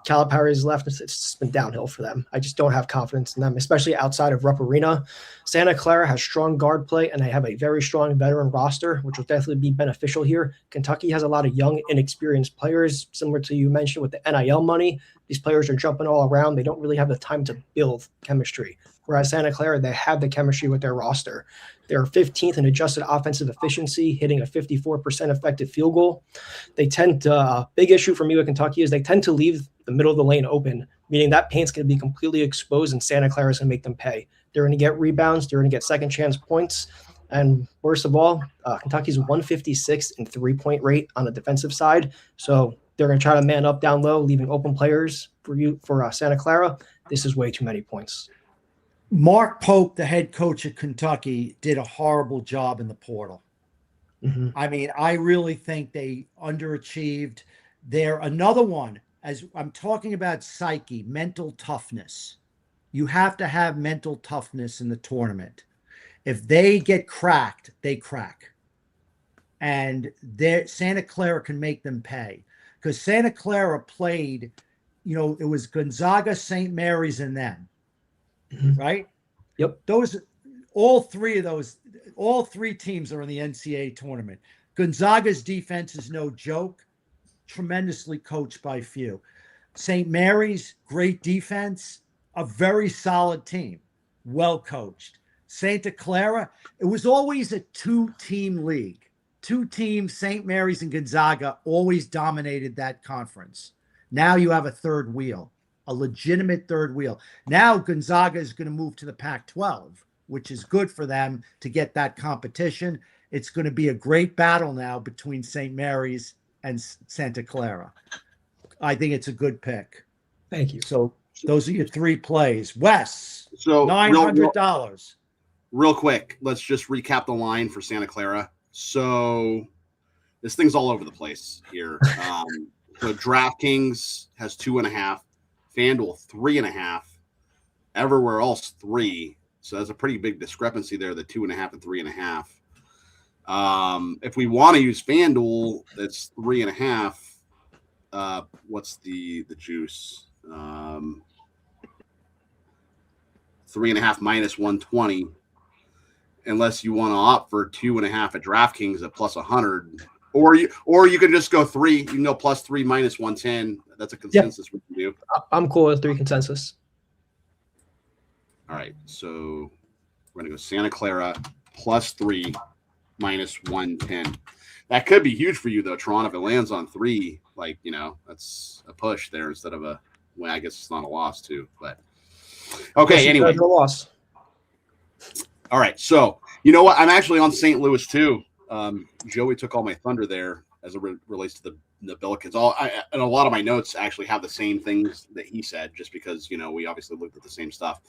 Calipari's left, it's been downhill for them. I just don't have confidence in them, especially outside of Rupp Arena. Santa Clara has strong guard play, and they have a very strong veteran roster, which will definitely be beneficial here. Kentucky has a lot of young, inexperienced players, similar to you mentioned with the NIL money. These players are jumping all around. They don't really have the time to build chemistry. Whereas Santa Clara, they have the chemistry with their roster. They're 15th in adjusted offensive efficiency, hitting a 54% effective field goal. They tend to, big issue for me with Kentucky is they tend to leave the middle of the lane open, meaning that paint's going to be completely exposed and Santa Clara's going to make them pay. They're going to get rebounds. They're going to get second chance points. And worst of all, Kentucky's 156 in 3-point rate on the defensive side. So they're going to try to man up down low, leaving open players for Santa Clara. this is way too many points. Mark Pope, the head coach of Kentucky, did a horrible job in the portal. Mhm. I mean, I really think they underachieved. They're another one, as I'm talking about psyche, mental toughness. You have to have mental toughness in the tournament. If they get cracked, they crack. And Santa Clara can make them pay. Because Santa Clara played, it was Gonzaga, St. Mary's, and them, Mhm. right? Yep. All three teams are in the NCAA tournament. Gonzaga's defense is no joke, tremendously coached by few. St. Mary's, great defense, a very solid team, well coached. Santa Clara, it was always a two-team league. Two teams, St. Mary's and Gonzaga, always dominated that conference. Now you have a third wheel, a legitimate third wheel. Now Gonzaga is going to move to the Pac-12, which is good for them to get that competition. It's going to be a great battle now between St. Mary's and Santa Clara. I think it's a good pick. Thank you. So those are your three plays. Wes, So $900. Real quick, let's just recap the line for Santa Clara. So this thing's all over the place here. So DraftKings has 2.5, FanDuel 3.5, everywhere else 3. So that's a pretty big discrepancy there, the 2.5 and 3.5. If we want to use FanDuel, that's 3.5. What's the juice? 3.5 minus 120. Unless you want to opt for 2.5 at DraftKings at plus 100, or you can just go 3. You can go plus 3 minus 110. That's a consensus we can do. I'm cool with 3 consensus. All right, so we're gonna go Santa Clara plus 3 minus 110. That could be huge for you though, Tron. If it lands on 3, that's a push there instead of a. Well, I guess it's not a loss too, but okay. Anyway, no loss. All right, so you know what? I'm actually on St. Louis too. Joey took all my thunder there as it relates to the Billikens. And a lot of my notes actually have the same things that he said, just because we obviously looked at the same stuff.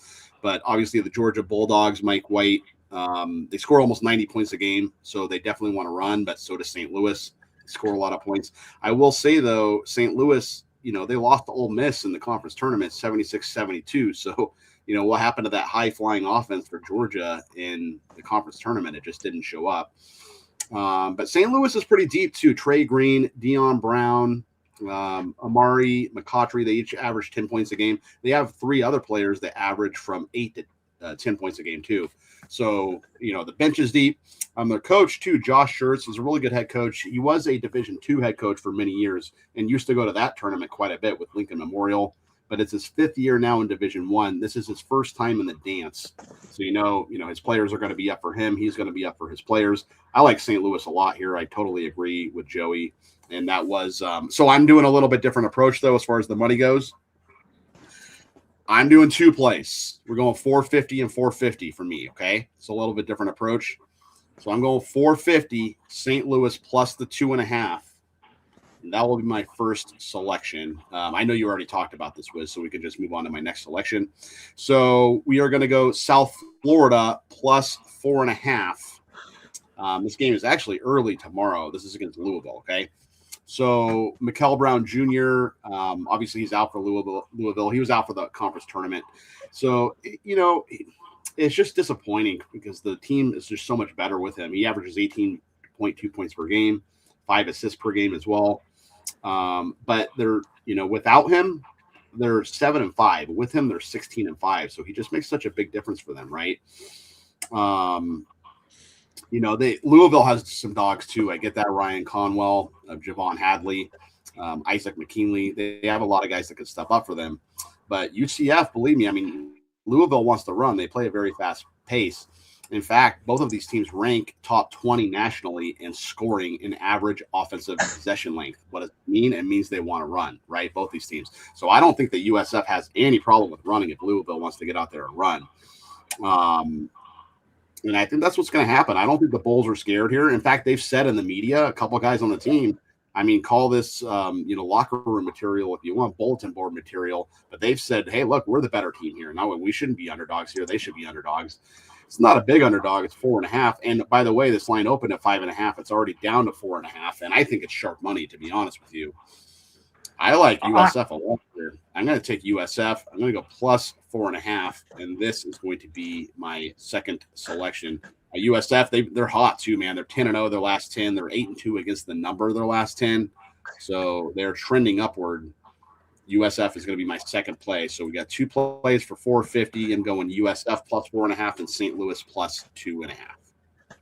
But obviously, the Georgia Bulldogs, Mike White, they score almost 90 points a game, so they definitely want to run. But so does St. Louis. They score a lot of points. I will say though, St. Louis, they lost to Ole Miss in the conference tournament, 76-72. So. What happened to that high-flying offense for Georgia in the conference tournament? It just didn't show up. But St. Louis is pretty deep, too. Trey Green, Deion Brown, Amari McCautry, they each average 10 points a game. They have 3 other players that average from 8 to 10 points a game, too. So, the bench is deep. Their coach, too, Josh Schertz, is a really good head coach. He was a Division II head coach for many years and used to go to that tournament quite a bit with Lincoln Memorial. But it's his 5th year now in Division I. This is his first time in the dance. So, his players are going to be up for him. He's going to be up for his players. I like St. Louis a lot here. I totally agree with Joey. And that was so I'm doing a little bit different approach, though, as far as the money goes. I'm doing 2 plays. We're going 450 and 450 for me, okay? It's a little bit different approach. So I'm going 450, St. Louis plus the 2.5. That will be my first selection. I know you already talked about this, Wiz, so we can just move on to my next selection. So we are going to go South Florida plus 4.5. This game is actually early tomorrow. This is against Louisville, okay? So Mikel Brown Jr., obviously he's out for Louisville. He was out for the conference tournament. So, it's just disappointing because the team is just so much better with him. He averages 18.2 points per game, 5 assists per game as well. But they're, without him, they're 7-5. With him, they're 16-5. So he just makes such a big difference for them, right? Louisville has some dogs too. I get that. Ryan Conwell, Javon Hadley, Isaac McKinley. They have a lot of guys that could step up for them. But UCF, believe me, Louisville wants to run. They play a very fast pace. In fact, both of these teams rank top 20 nationally in scoring in average offensive possession length. What does it mean? It means they want to run, right? Both these teams. So I don't think that USF has any problem with running if Louisville wants to get out there and run. And I think that's what's going to happen. I don't think the Bulls are scared here. In fact, they've said in the media, a couple of guys on the team, I mean, call this, locker room material if you want, bulletin board material. But they've said, hey, look, we're the better team here. Now we shouldn't be underdogs here. They should be underdogs. It's not a big underdog. It's 4.5. And by the way, this line opened at 5.5. It's already down to 4.5. And I think it's sharp money, to be honest with you. I like USF a lot here. I'm going to take USF. I'm going to go plus 4.5. And this is going to be my second selection. USF, they're hot too, man. They're 10-0 their last 10. They're 8-2 against the number of their last 10. So they're trending upward. USF is going to be my second play. So we got 2 plays for 450. I'm going USF plus 4.5 and St. Louis plus 2.5.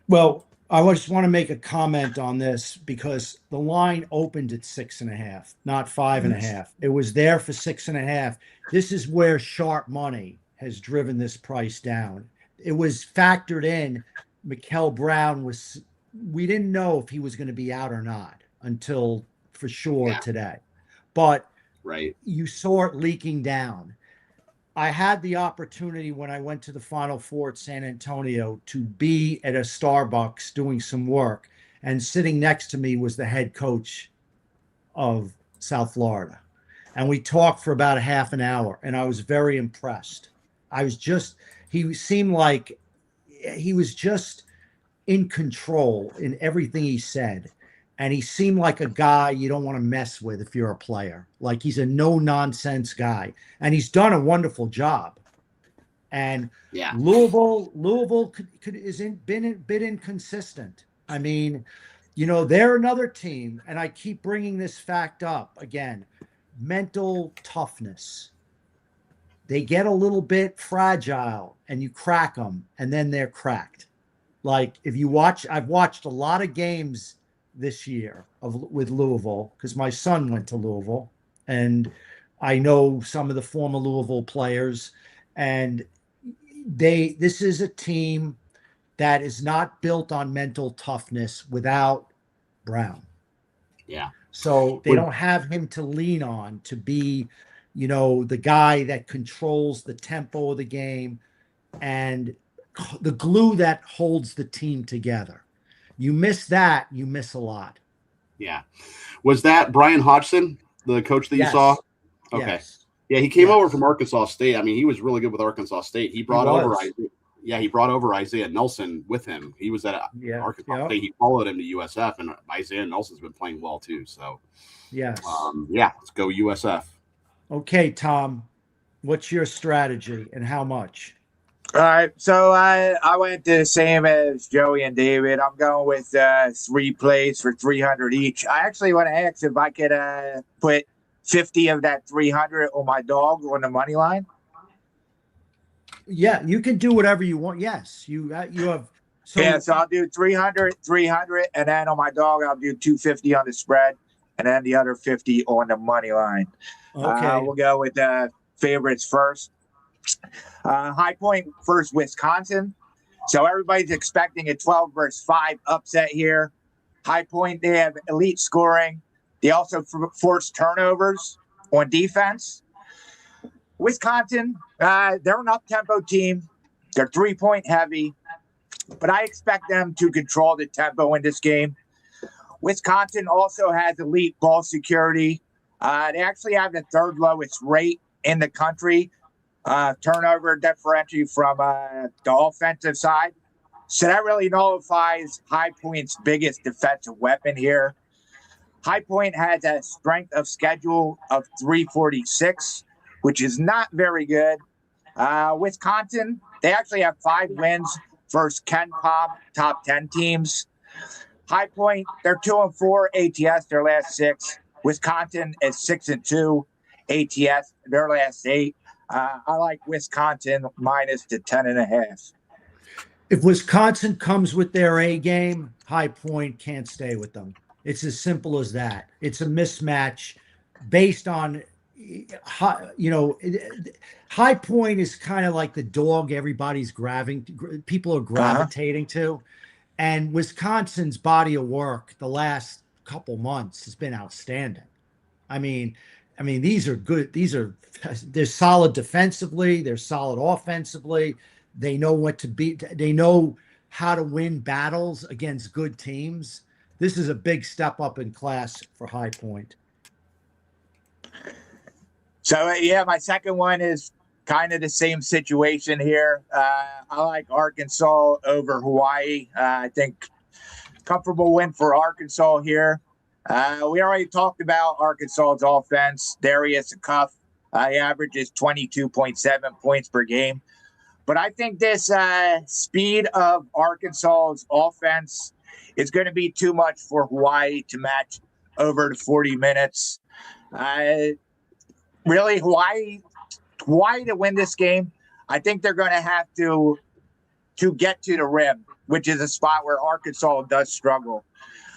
Well, I just want to make a comment on this because the line opened at 6.5, not 5.5. It was there for 6.5. This is where sharp money has driven this price down. It was factored in. Mikel Brown we didn't know if he was going to be out or not until for sure today. But right, you saw it leaking down. I had the opportunity when I went to the Final Four at San Antonio to be at a Starbucks doing some work, and sitting next to me was the head coach of South Florida. And we talked for about a half an hour, and I was very impressed. He seemed like he was just in control in everything he said. And he seemed like a guy you don't want to mess with if you're a player. Like he's a no-nonsense guy. And he's done a wonderful job. And Louisville been a bit inconsistent. I mean, they're another team, and I keep bringing this fact up again. Mental toughness. They get a little bit fragile, and you crack them, and then they're cracked. Like I've watched a lot of games this year with Louisville because my son went to Louisville, and I know some of the former Louisville players, and this is a team that is not built on mental toughness without Brown. Yeah. So they don't have him to lean on to be, the guy that controls the tempo of the game and the glue that holds the team together. You miss that, you miss a lot. Yeah. Was that Brian Hodgson, the coach that you saw? Okay. Yes. Yeah, he came over from Arkansas State. I mean, he was really good with Arkansas State. He brought over Isaiah Nelson with him. He was at Arkansas State. He followed him to USF, and Isaiah Nelson's been playing well too. So, yes. Let's go USF. Okay, Tom, what's your strategy and how much? All right, so I went the same as Joey and David. I'm going with 3 plays for 300 each. I actually want to ask if I could put 50 of that 300 on my dog on the money line. Yeah, you can do whatever you want. Yes, you have. So I'll do 300, and then on my dog I'll do 250 on the spread, and then the other 50 on the money line. Okay, we'll go with favorites first. High Point first, Wisconsin. So everybody's expecting a 12-5 upset here. High Point, they have elite scoring. They also force turnovers on defense. Wisconsin, they're an up-tempo team. They're 3-point heavy, but I expect them to control the tempo in this game. Wisconsin also has elite ball security. They actually have the 3rd lowest rate in the country. Turnover differential from the offensive side. So that really nullifies High Point's biggest defensive weapon here. High Point has a strength of schedule of 346, which is not very good. Wisconsin, they actually have 5 wins versus Ken Pom top 10 teams. High Point, they're 2-4 ATS their last 6. Wisconsin is 6-2 ATS their last 8. I like Wisconsin minus the 10.5. If Wisconsin comes with their A game, High Point can't stay with them. It's as simple as that. It's a mismatch based on, High Point is kind of like the dog people are gravitating to. And Wisconsin's body of work the last couple months has been outstanding. I mean, these are good. They're solid defensively. They're solid offensively. They know what to beat. They know how to win battles against good teams. this is a big step up in class for High Point. So, yeah, my second one is kind of the same situation here. I like Arkansas over Hawaii. I think comfortable win for Arkansas here. We already talked about Arkansas's offense. Darius Cuff, he averages 22.7 points per game. But I think this speed of Arkansas's offense is going to be too much for Hawaii to match over the 40 minutes. Really, Hawaii to win this game, I think they're going to have to get to the rim, which is a spot where Arkansas does struggle.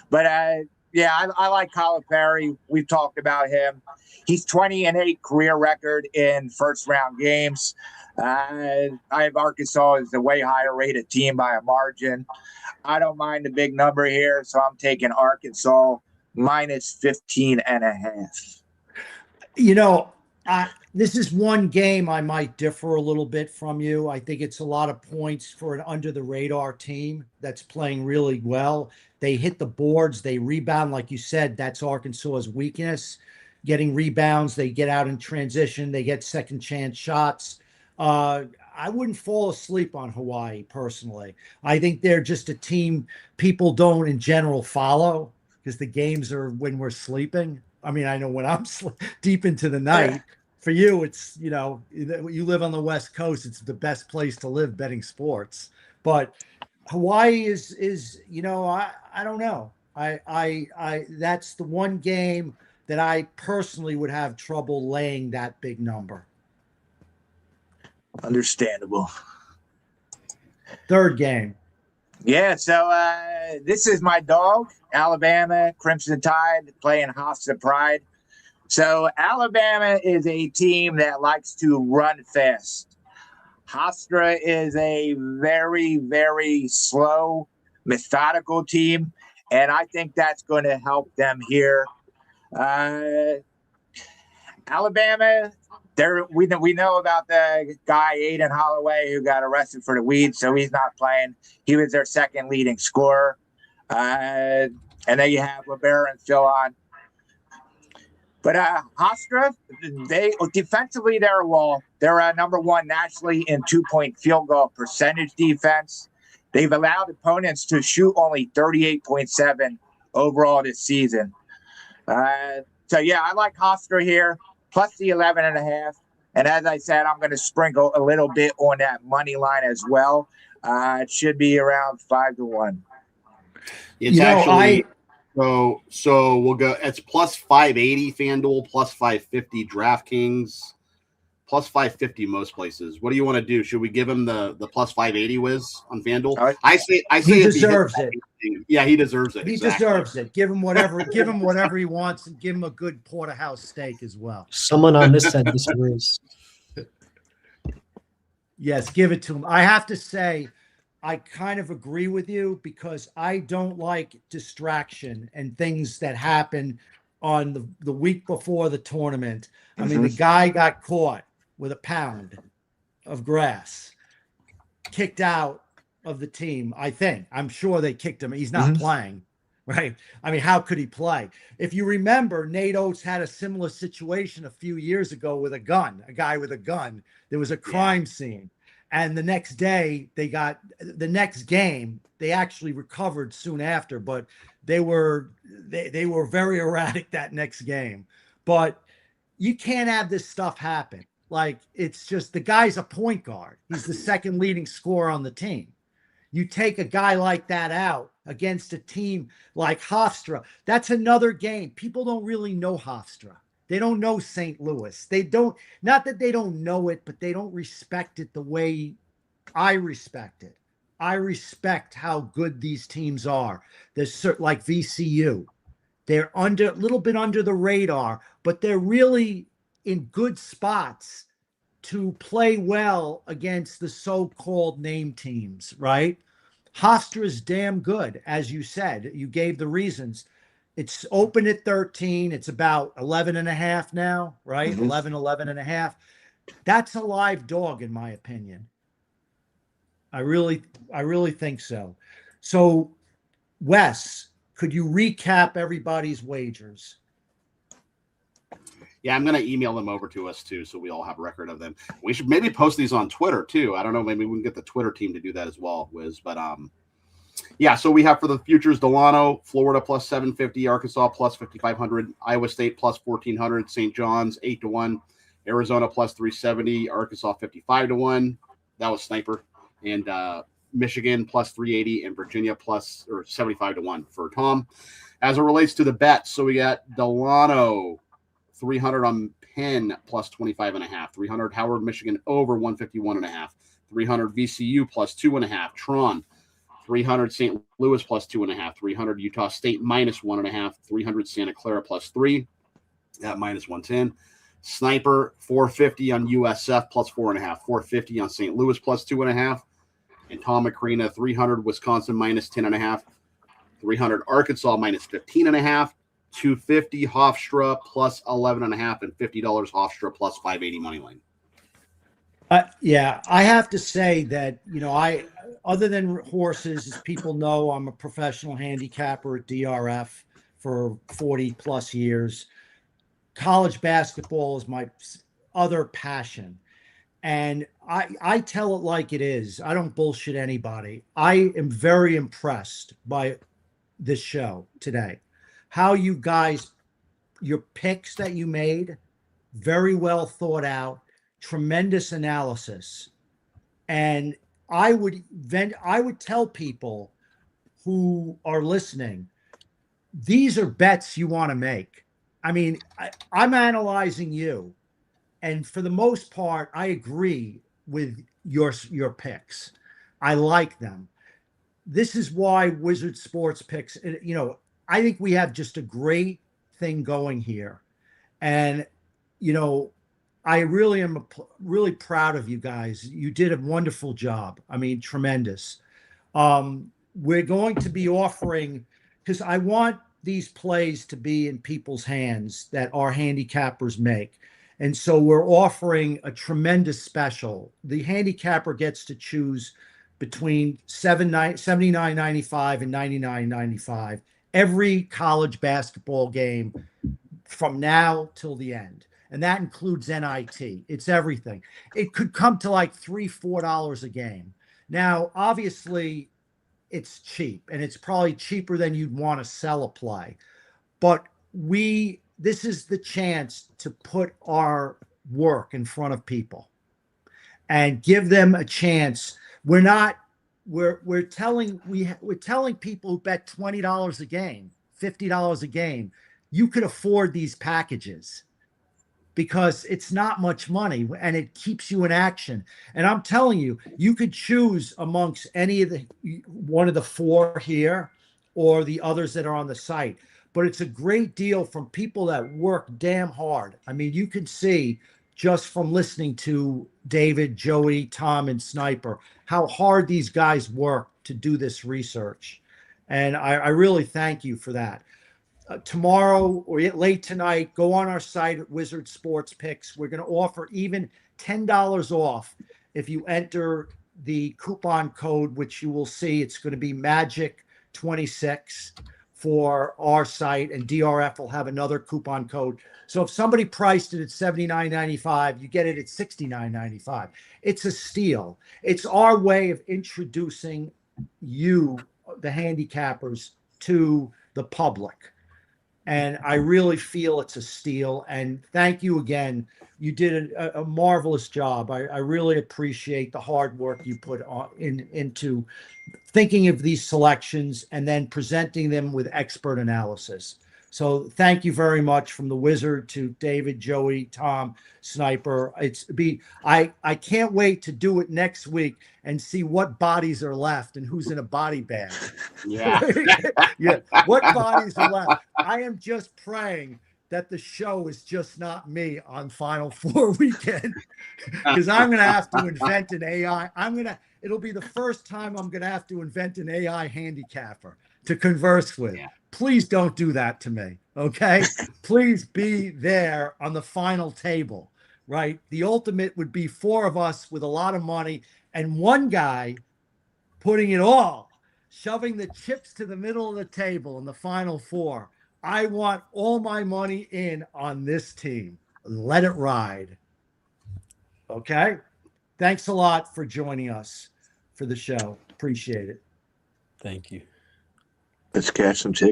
But yeah, I like Calipari. We've talked about him. He's 20-8 career record in first round games. I have Arkansas as a way higher rated team by a margin. I don't mind the big number here, so I'm taking Arkansas minus 15.5. You know, this is one game I might differ a little bit from you. I think it's a lot of points for an under the radar team that's playing really well. They hit the boards, they rebound, like you said. That's Arkansas's weakness. Getting rebounds, they get out in transition, they get second chance shots. I wouldn't fall asleep on Hawaii personally. I think they're just a team people don't in general follow because the games are when we're sleeping. I mean, I know when I'm deep into the night. For you, it's, you know, you live on the West Coast. It's the best place to live betting sports. But Hawaii is you know, I don't know. I that's the one game that I personally would have trouble laying that big number. Understandable. Third game. Yeah, so this is my dog, Alabama Crimson Tide, playing Hofstra Pride. So Alabama is a team that likes to run fast. Hofstra is a very, very slow, methodical team, and I think that's going to help them here. Alabama, we know about the guy Aiden Holloway who got arrested for the weed, so he's not playing. He was their second leading scorer, and then you have LeBaron and Phil on. But Hofstra, they defensively they're a wall. They're number one nationally in 2-point field goal percentage defense. They've allowed opponents to shoot only 38.7 overall this season. So yeah, I like Hofstra here, plus the 11.5. And as I said, I'm going to sprinkle a little bit on that money line as well. It should be around 5-1. It's actually. So we'll go. It's plus 580 FanDuel, plus 550 DraftKings, plus 550 most places. What do you want to do? Should we give him the plus 580 Wiz on FanDuel? Right. I say He deserves it. Yeah, he deserves it. He exactly. deserves it. Give him whatever he wants, and give him a good porterhouse steak as well. Someone on this side disagrees. Yes, give it to him. I have to say, I kind of agree with you because I don't like distraction and things that happen on the week before the tournament. I mean, the guy got caught with a pound of grass, kicked out of the team. I'm sure they kicked him. He's not playing, right? I mean, how could he play? If you remember, Nate Oates had a similar situation a few years ago with a guy with a gun. There was a crime scene. And the next day, the next game, they actually recovered soon after, but they were very erratic that next game. But you can't have this stuff happen. Like, it's just the guy's a point guard. He's the second leading scorer on the team. You take a guy like that out against a team like Hofstra, that's another game. People don't really know Hofstra. They don't know St. Louis. They don't, not that they don't know it, but they don't respect it the way I respect it. I respect how good these teams are. There's like VCU. They're a little bit under the radar, but they're really in good spots to play well against the so-called name teams, right? Hofstra is damn good, as you said. You gave the reasons. It's open at 13. It's about 11.5 now, right? 11.5. That's a live dog, in my opinion. I really think so. So, Wes, could you recap everybody's wagers? Yeah, I'm gonna email them over to us too, so we all have a record of them. We should maybe post these on Twitter too. I don't know, maybe we can get the Twitter team to do that as well, Wiz. But yeah. So we have for the futures: Delano, Florida plus 750, Arkansas plus 5500, Iowa State plus 1400, St. John's 8-1, Arizona plus 370, Arkansas 55-1. That was Sniper, and Michigan plus 380, and Virginia plus or 75-1 for Tom. As it relates to the bets, so we got Delano 300 on Penn plus 25.5, 300 Howard Michigan over 151.5, 300 VCU plus 2.5, Tron 300 St. Louis plus 2.5, 300 Utah State minus 1.5, 300 Santa Clara plus 3 at minus 110. Sniper 450 on USF plus 4.5, 450 on St. Louis plus 2.5, and Tom Macrina 300 Wisconsin minus 10.5, 300 Arkansas minus 15.5, 250 Hofstra plus 11.5, and $50 Hofstra plus 580 money line. Yeah, I have to say that, other than horses, as people know, I'm a professional handicapper at DRF for 40 plus years. College basketball is my other passion. And I tell it like it is. I don't bullshit anybody. I am very impressed by this show today. How you guys, your picks that you made, very well thought out, tremendous analysis. And I would tell people who are listening, these are bets you want to make. I mean, I'm analyzing you, and for the most part, I agree with your picks. I like them. This is why Wizard Sports Picks, I think we have just a great thing going here. And, I really am really proud of you guys. You did a wonderful job. I mean, tremendous. We're going to be offering, because I want these plays to be in people's hands that our handicappers make. And so we're offering a tremendous special. The handicapper gets to choose between $79.95 and $99.95 every college basketball game from now till the end. And that includes NIT. It's everything. It could come to like $3-4 a game. Now, obviously, it's cheap, and it's probably cheaper than you'd want to sell a play. But this is the chance to put our work in front of people and give them a chance. We're telling people who bet $20 a game, $50 a game, you could afford these packages because it's not much money and it keeps you in action. And I'm telling you, you could choose amongst any of one of the four here or the others that are on the site. But it's a great deal from people that work damn hard. I mean, you can see just from listening to David, Joey, Tom, and Sniper, how hard these guys work to do this research. And I really thank you for that. Tomorrow or late tonight, go on our site at Wizard Sports Picks. We're going to offer even $10 off if you enter the coupon code, which you will see. It's going to be Magic26 for our site, and DRF will have another coupon code. So if somebody priced it at $79.95, you get it at $69.95. It's a steal. It's our way of introducing you, the handicappers, to the public. And I really feel it's a steal. And thank you again. You did a marvelous job. I really appreciate the hard work you put into thinking of these selections and then presenting them with expert analysis. So thank you very much from the Wizard to David, Joey, Tom, Sniper. I can't wait to do it next week and see what bodies are left and who's in a body bag. Yeah. Yeah. What bodies are left? I am just praying that the show is just not me on Final Four weekend, because I'm going to have to invent an AI. It'll be the first time I'm going to have to invent an AI handicapper to converse with. Yeah. Please don't do that to me. Okay. Please be there on the final table, right? The ultimate would be four of us with a lot of money and one guy putting it all shoving the chips to the middle of the table in the Final Four. I want all my money in on this team. Let it ride. Okay? Thanks a lot for joining us for the show. Appreciate it. Thank you. Let's cash some tickets.